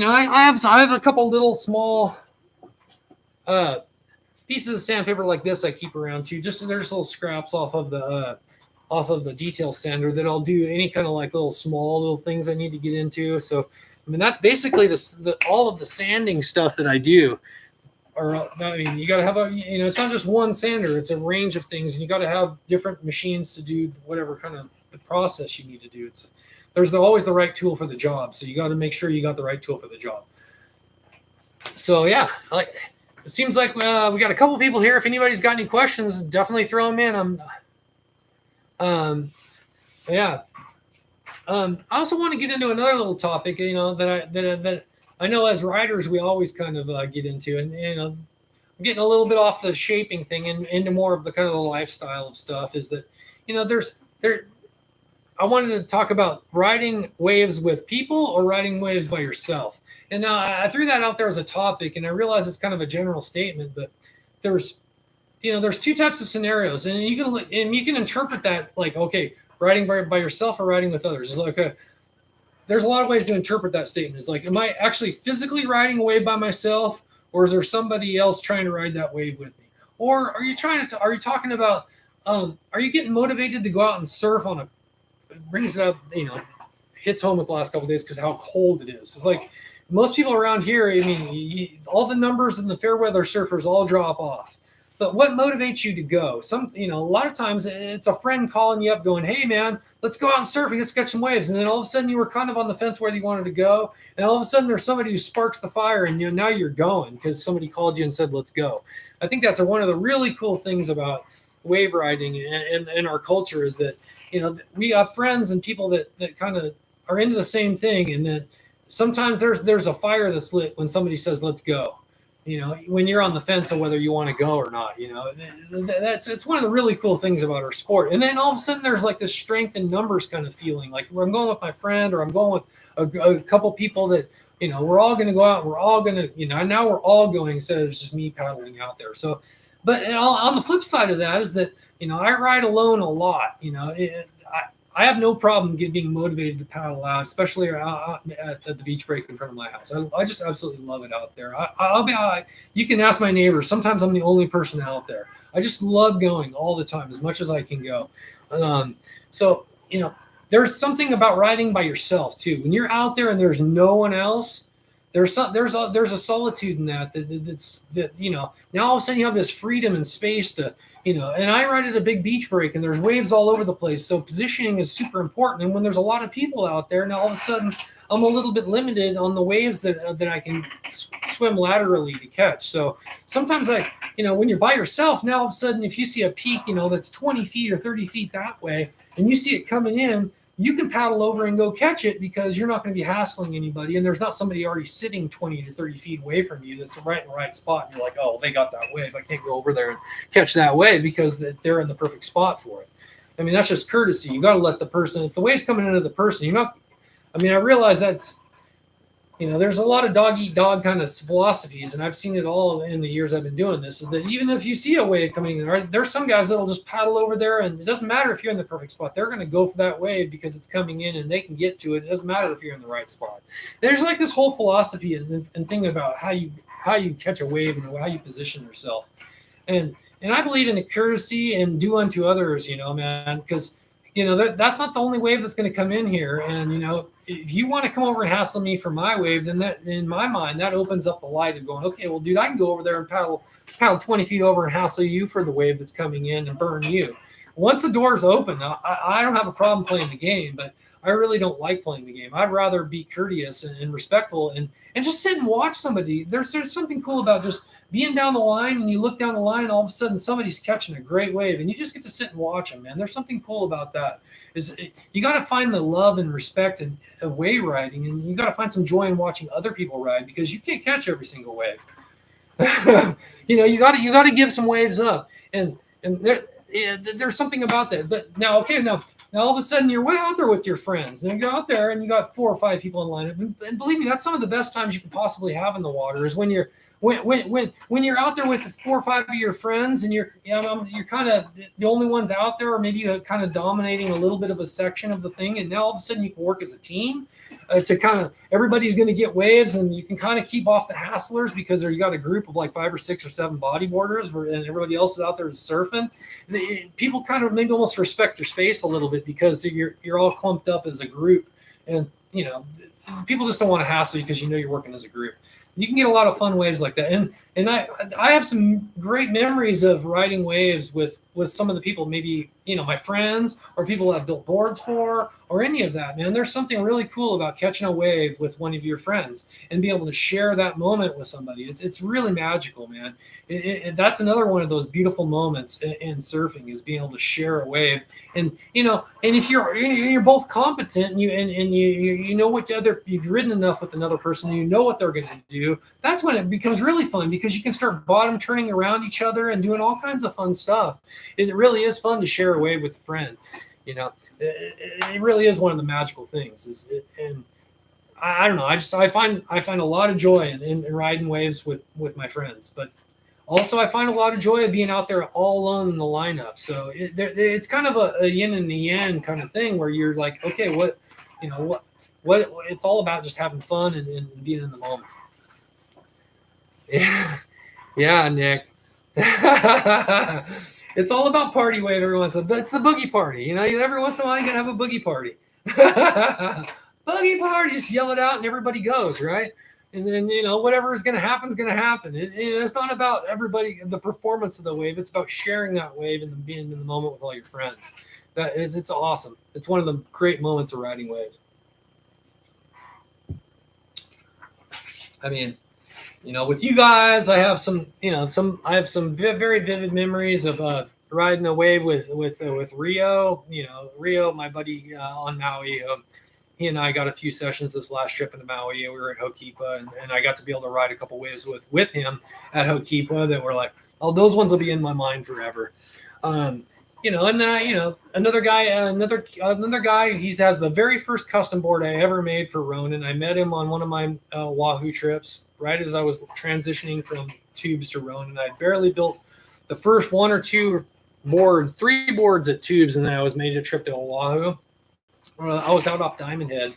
I have a couple little small pieces of sandpaper like this I keep around too. There's little scraps off of the detail sander that I'll do any kind of like little things I need to get into. So that's basically all of the sanding stuff that I do. You got to have it's not just one sander, it's a range of things, and you got to have different machines to do whatever kind of the process you need to do. There's always the right tool for the job, so you got to make sure you got the right tool for the job. So yeah, it seems like we got a couple people here. If anybody's got any questions, definitely throw them in. I also want to get into another little topic, that I know as riders we always kind of get into, and I'm getting a little bit off the shaping thing and into more of the kind of the lifestyle of stuff. Is that I wanted to talk about riding waves with people or riding waves by yourself. And now I threw that out there as a topic, and I realize it's kind of a general statement, but there's 2 types of scenarios, and you can interpret that like, okay, riding by yourself or riding with others. It's like there's a lot of ways to interpret that statement. It's like, am I actually physically riding a wave by myself, or is there somebody else trying to ride that wave with me? Or are you talking about are you getting motivated to go out and surf on brings it up, hits home with the last couple of days because how cold it is. It's like most people around here, all the numbers in the fair weather surfers all drop off. But what motivates you to go? A lot of times it's a friend calling you up going, hey man, let's go out and surf and let's catch some waves. And then all of a sudden you were kind of on the fence whether you wanted to go. And all of a sudden there's somebody who sparks the fire, and now you're going because somebody called you and said, let's go. I think that's one of the really cool things about wave riding and our culture is that, we have friends and people that kind of are into the same thing. And that sometimes there's a fire that's lit when somebody says, let's go. When you're on the fence of whether you want to go or not, it's one of the really cool things about our sport. And then all of a sudden there's like this strength in numbers kind of feeling, like I'm going with my friend, or I'm going with a couple people that, we're all going to go out. And we're all going to, now we're all going instead of just me paddling out there. So, but on the flip side of that is that, I ride alone a lot. I have no problem being motivated to paddle out, especially out at the beach break in front of my house. I just absolutely love it out there. I'll be. You can ask my neighbors. Sometimes I'm the only person out there. I just love going all the time, as much as I can go. So there's something about riding by yourself too. When you're out there and there's no one else, there's a solitude in that now all of a sudden you have this freedom and space to. And I ride at a big beach break and there's waves all over the place. So positioning is super important. And when there's a lot of people out there, now all of a sudden I'm a little bit limited on the waves that I can swim laterally to catch. So sometimes when you're by yourself, now all of a sudden, if you see a peak, that's 20 feet or 30 feet that way, and you see it coming in, you can paddle over and go catch it because you're not going to be hassling anybody. And there's not somebody already sitting 20 to 30 feet away from you that's right in the right spot. And you're like, oh, they got that wave. I can't go over there and catch that wave because they're in the perfect spot for it. I mean, that's just courtesy. You got to let the person, if the wave's coming into the person, I realize that's, there's a lot of dog eat dog kind of philosophies, and I've seen it all in the years I've been doing this, is that even if you see a wave coming in, there's some guys that'll just paddle over there, and it doesn't matter if you're in the perfect spot. They're going to go for that wave because it's coming in and they can get to it. It doesn't matter if you're in the right spot. There's like this whole philosophy and thing about how you catch a wave and how you position yourself. And I believe in the courtesy and do unto others, man, because that's not the only wave that's going to come in here. And, if you want to come over and hassle me for my wave, then that, in my mind, that opens up the light of going, okay, well, dude, I can go over there and paddle 20 feet over and hassle you for the wave that's coming in and burn you. Once the door's open, I don't have a problem playing the game, but I really don't like playing the game. I'd rather be courteous and respectful and just sit and watch somebody. There's something cool about just being down the line, and you look down the line, all of a sudden somebody's catching a great wave, and you just get to sit and watch them, man. There's something cool about that. You got to find the love and respect of wave riding, and you got to find some joy in watching other people ride, because you can't catch every single wave. You got to give some waves up, and there's something about that. But now all of a sudden you're way out there with your friends, and you go out there and you got 4 or 5 people in line, and believe me, that's some of the best times you can possibly have in the water is when you're out there with 4 or 5 of your friends, and you're kind of the only ones out there, or maybe you're kind of dominating a little bit of a section of the thing, and now all of a sudden you can work as a team to kind of, everybody's going to get waves, and you can kind of keep off the hasslers because you got a group of like 5 or 6 or 7 bodyboarders, and everybody else is out there surfing. People kind of maybe almost respect your space a little bit because you're all clumped up as a group, and people just don't want to hassle you because you're working as a group. You can get a lot of fun waves like that. And I have some great memories of riding waves with some of the people, maybe, my friends or people I've built boards for or any of that, man. There's something really cool about catching a wave with one of your friends and be able to share that moment with somebody. It's really magical, man. That's another one of those beautiful moments in surfing, is being able to share a wave. And if you're both competent and you know what you've ridden enough with another person, and you know what they're going to do, that's when it becomes really fun, because you can start bottom turning around each other and doing all kinds of fun stuff. It really is fun to share a wave with a friend. It really is one of the magical things. And I don't know. I find a lot of joy in riding waves with my friends, but also I find a lot of joy of being out there all alone in the lineup. So it's kind of a yin and the yang kind of thing, where you're like, okay, what it's all about, just having fun and being in the moment. Yeah, Nick. It's all about party wave every once in a while. It's the boogie party. Every once in a while you gotta have a boogie party. Boogie party, just yell it out and everybody goes, right? And then, whatever is gonna happen is gonna happen. It's not about everybody, the performance of the wave. It's about sharing that wave and being in the moment with all your friends. It's awesome. It's one of the great moments of riding waves. I mean, with you guys, I have some very vivid memories of riding a wave with Rio. Rio, my buddy on Maui. He and I got a few sessions this last trip into Maui. We were at Ho'okipa, and I got to be able to ride a couple waves with him at Ho'okipa that were like, oh, those ones will be in my mind forever. And then another guy, he has the very first custom board I ever made for Ronin. I met him on one of my Wahoo trips, right as I was transitioning from Toobs to Ronin. I barely built the first 1 or 2 boards, 3 boards at Toobs, and then I was made a trip to Oahu. I was out off Diamond Head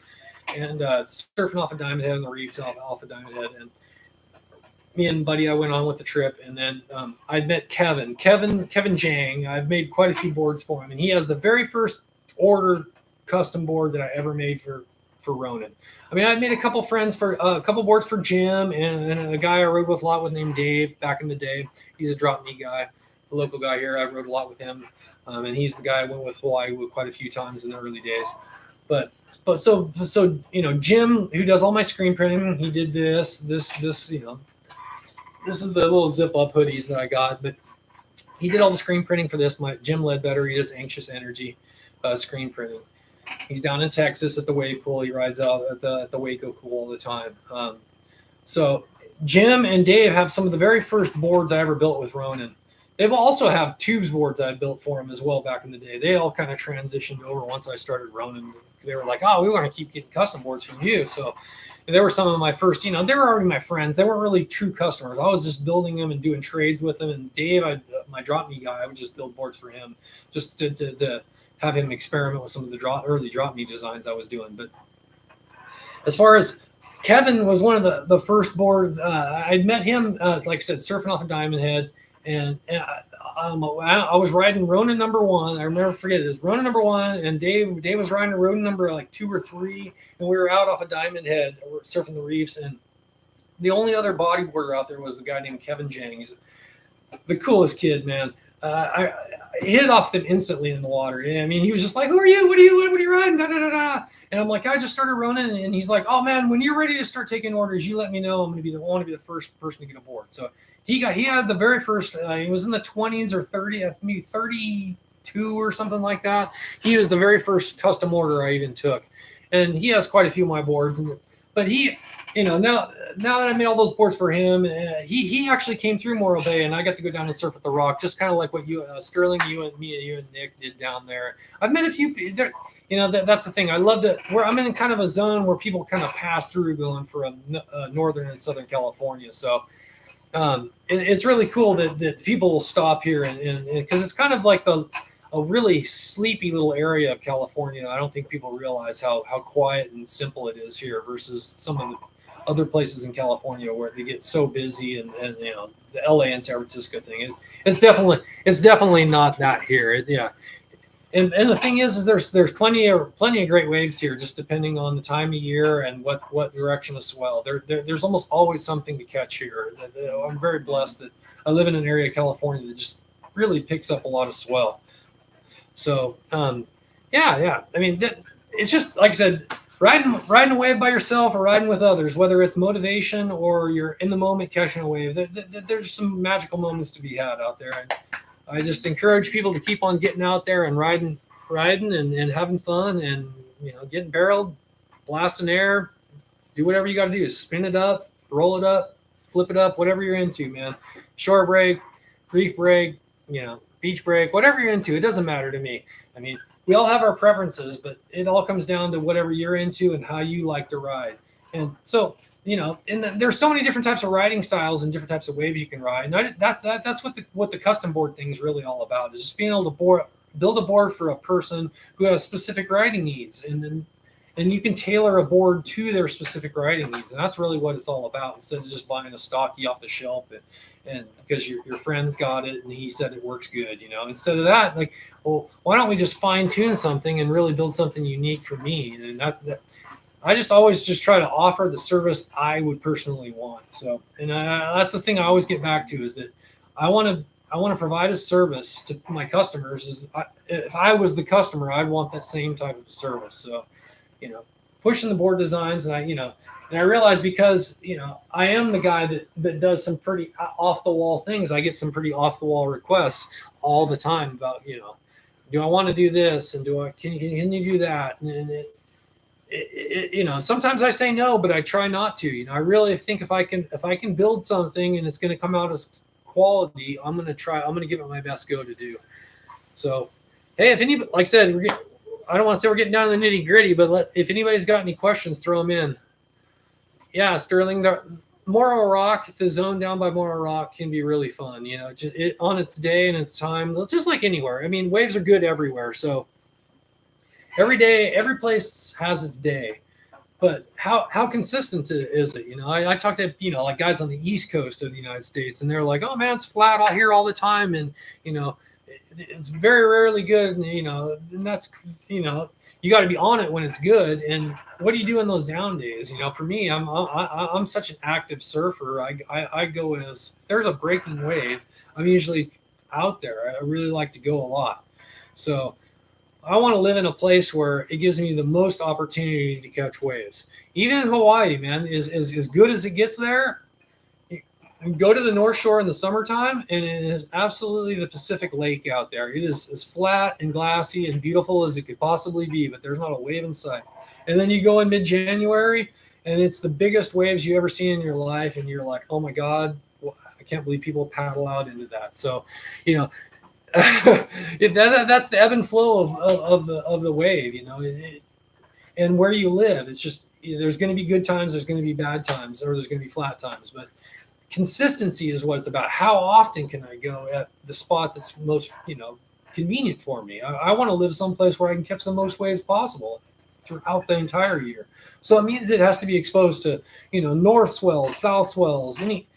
and surfing off of Diamond Head on the reefs off of Diamond Head, and me and buddy I went on with the trip, and then I met Kevin Jang. I've made quite a few boards for him, and he has the very first order custom board that I ever made for Ronin. I mean, I made a couple friends for a couple boards for Jim and a guy I rode with a lot with named Dave back in the day. He's a drop knee guy, a local guy here. I rode a lot with him, and he's the guy I went with Hawaii with quite a few times in the early days. But so you know, Jim, who does all my screen printing, he did this you know. This is the little zip up hoodies that I got, but he did all the screen printing for this. My Jim Ledbetter, he does Anxious Energy screen printing. He's down in Texas at the wave pool. He rides out at the Waco pool all the time. So Jim and Dave have some of the very first boards I ever built with Ronin. They will also have Toobs boards I built for them as well back in the day. They all kind of transitioned over once I started Ronin. They were like, oh, we want to keep getting custom boards from you. So they were some of my first, you know, they were already my friends. They weren't really true customers. I was just building them and doing trades with them. And Dave, my drop knee guy, I would just build boards for him just to have him experiment with some of the early drop knee designs I was doing. But as far as Kevin was one of the first boards, I'd met him, like I said, surfing off of Diamond Head. And I was riding Ronin #1. I remember, forget it, was Ronin #1, and Dave was riding Ronin number like 2 or 3, and we were out off of Diamond Head, surfing the reefs, and the only other bodyboarder out there was the guy named Kevin Jang. He's the coolest kid, man. I hit it off them instantly in the water. I mean, he was just like, "Who are you? What are you riding?" Da, da, da, da. And I'm like, "I just started Ronin," and he's like, "Oh man, when you're ready to start taking orders, you let me know. I want to be the first person to get aboard." So he had the very first. He was in the 20s or 30, maybe 32 or something like that. He was the very first custom order I even took, and he has quite a few of my boards. But he, you know, now that I made all those boards for him, he actually came through Morro Bay, and I got to go down and surf at the Rock, just kind of like what you, Sterling, you and Nick did down there. I've met a few. You know, that's the thing. I love to. I'm in kind of a zone where people kind of pass through going from northern and southern California. So it's really cool that people will stop here and because it's kind of like a really sleepy little area of California. I don't think people realize how quiet and simple it is here versus some of the other places in California where they get so busy and you know, the LA and San Francisco thing. It's definitely not that here. Yeah. And the thing is there's plenty of great waves here, just depending on the time of year and what direction of swell. There's almost always something to catch here. I'm very blessed that I live in an area of California that just really picks up a lot of swell. So yeah. I mean, it's just like I said, riding a wave by yourself or riding with others, whether it's motivation or you're in the moment catching a wave. There's some magical moments to be had out there. I just encourage people to keep on getting out there and riding and having fun and, you know, getting barreled, blasting air, do whatever you got to do. Spin it up, roll it up, flip it up, whatever you're into, man. Shore break, reef break, you know, beach break, whatever you're into. It doesn't matter to me. I mean, we all have our preferences, but it all comes down to whatever you're into and how you like to ride. And so, you know, and there's so many different types of riding styles and different types of waves you can ride. And that's what the custom board thing is really all about, is just being able to build a board for a person who has specific riding needs, and you can tailor a board to their specific riding needs. And that's really what it's all about, instead of just buying a stocky off the shelf and because your friend's got it and he said it works good, you know. Instead of that, like, well, why don't we just fine tune something and really build something unique for me? And that I just always just try to offer the service I would personally want. So, and that's the thing I always get back to, is that I want to provide a service to my customers. If I was the customer, I'd want that same type of service. So, you know, pushing the board designs, and I realize, because, you know, I am the guy that does some pretty off the wall things. I get some pretty off the wall requests all the time about, you know, do I want to do this, and can you do that, and you know, sometimes I say no, but I try not to. You know, I really think if I can build something and it's going to come out as quality, I'm going to give it my best go to do. So, hey, if anybody, like I said, I don't want to say we're getting down to the nitty gritty, but if anybody's got any questions, throw them in. Yeah, Sterling, Morro Rock, the zone down by Morro Rock can be really fun. You know, on its day and its time, just like anywhere. I mean, waves are good everywhere. So, every day, every place has its day. But how consistent is it? I talk to like guys on the East Coast of the United States, and they're like, "Oh man, it's flat all here all the time," and it's very rarely good. And that's you got to be on it when it's good. And what do you do in those down days? For me, I'm such an active surfer. I go as if there's a breaking wave, I'm usually out there. I really like to go a lot, so I want to live in a place where it gives me the most opportunity to catch waves. Even in Hawaii, man, is as good as it gets there. You go to the North Shore in the summertime, and it is absolutely the Pacific Lake out there. It is as flat and glassy and beautiful as it could possibly be, but there's not a wave in sight. And then you go in mid-January, and it's the biggest waves you ever seen in your life, and you're like, oh my God, I can't believe people paddle out into that. So, that's the ebb and flow of the wave, and where you live. It's just there's going to be good times, there's going to be bad times, or there's going to be flat times. But consistency is what it's about. How often can I go at the spot that's most convenient for me? I want to live someplace where I can catch the most waves possible throughout the entire year. So it means it has to be exposed to north swells, south swells, any.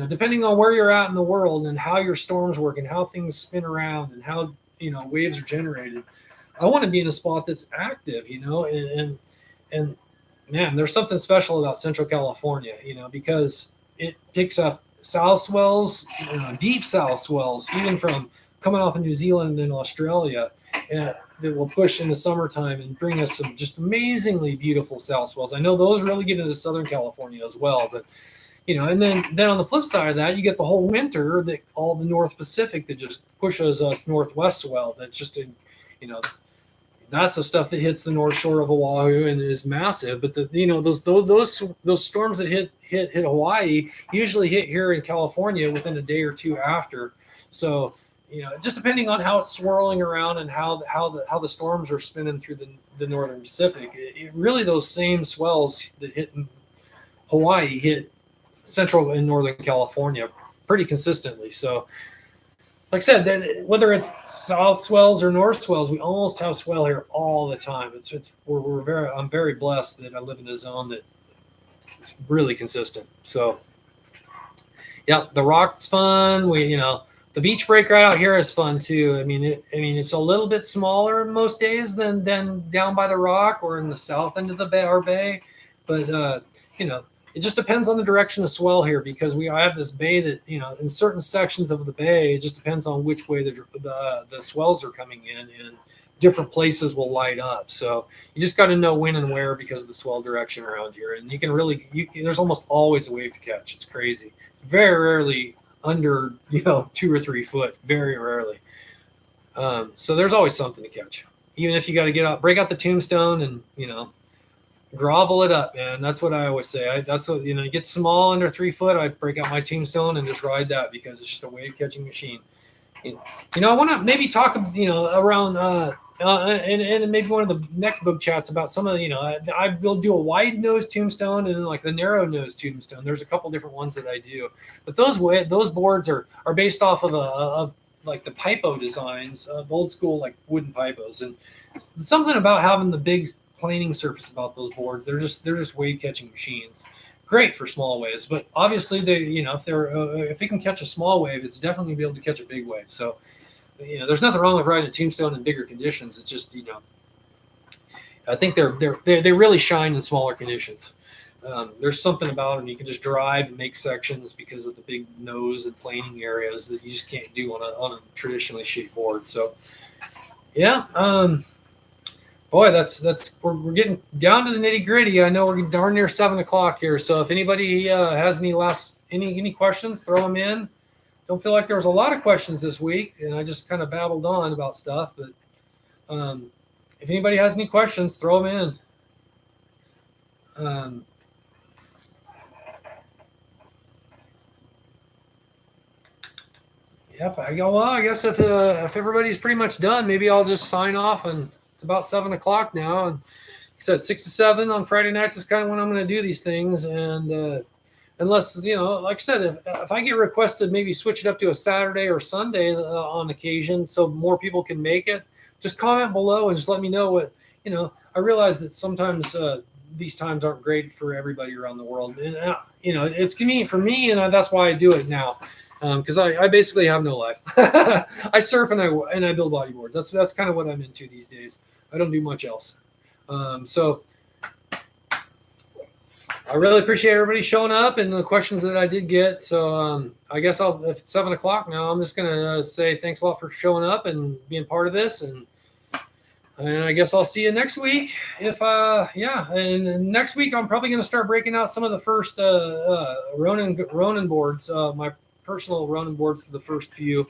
Depending on where you're at in the world and how your storms work and how things spin around and how, waves are generated, I want to be in a spot that's active, and man, there's something special about Central California, because it picks up south swells, deep south swells, even from coming off of New Zealand and Australia, that will push into summertime and bring us some just amazingly beautiful south swells. I know those really get into Southern California as well, but and then on the flip side of that, you get the whole winter that all the North Pacific that just pushes us northwest swell. That's just that's the stuff that hits the North Shore of Oahu and is massive. But those storms that hit Hawaii usually hit here in California within a day or two after. So just depending on how it's swirling around and how the storms are spinning through the Northern Pacific, it really those same swells that hit in Hawaii hit Central and Northern California pretty consistently. So like I said, whether it's south swells or north swells, we almost have swell here all the time. I'm very blessed that I live in a zone that it's really consistent. So yeah, the rock's fun. The beach break right out here is fun too. I mean, it's a little bit smaller most days than down by the rock or in the south end of the bay, but it just depends on the direction of swell here, because I have this bay that in certain sections of the bay, it just depends on which way the swells are coming in, and different places will light up. So you just got to know when and where because of the swell direction around here, and there's almost always a wave to catch. It's crazy. Very rarely under 2 or 3 foot, very rarely. So there's always something to catch, even if you got to break out the tombstone and grovel it up, man. That's what I always say. That's what it gets small under 3 foot. I break out my tombstone and just ride that because it's just a wave catching machine. I want to maybe talk around and maybe one of the next book chats about some of I will do a wide nose tombstone and like the narrow nose tombstone. There's a couple different ones that I do, but those boards are based off of like the Pipo designs of old school like wooden Pipos, and something about having the big planing surface about those boards. They're just wave catching machines. Great for small waves, but obviously they if they can catch a small wave, it's definitely be able to catch a big wave. So there's nothing wrong with riding a tombstone in bigger conditions. It's just I think they really shine in smaller conditions. There's something about them you can just drive and make sections because of the big nose and planing areas that you just can't do on a traditionally shaped board. So yeah. Boy, we're getting down to the nitty gritty. I know we're darn near 7:00 here. So if anybody has any questions, throw them in. Don't feel like there was a lot of questions this week, and I just kind of babbled on about stuff. But if anybody has any questions, throw them in. Yep. I guess if everybody's pretty much done, maybe I'll just sign off and. It's about 7:00 now, and like I said, 6 to 7 on Friday nights is kind of when I'm going to do these things. And unless like I said, if I get requested, maybe switch it up to a Saturday or Sunday on occasion, so more people can make it. Just comment below and just let me know what you know, I realize that sometimes these times aren't great for everybody around the world, and you know, it's convenient for me, and that's why I do it now, because I basically have no life. I surf and I build bodyboards. That's kind of what I'm into these days. I don't do much else. So I really appreciate everybody showing up and the questions that I did get. So I guess if it's 7 o'clock now, I'm just gonna say thanks a lot for showing up and being part of this, and I guess I'll see you next week. If yeah, and next week I'm probably gonna start breaking out some of the first Ronin boards, my personal Ronin boards for the first few,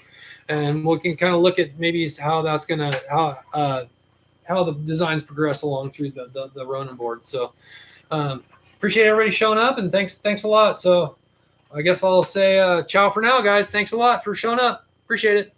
and we can kind of look at maybe how that's gonna how the designs progress along through the Ronin board. So appreciate everybody showing up, and thanks a lot. So I guess I'll say ciao for now, guys. Thanks a lot for showing up. Appreciate it.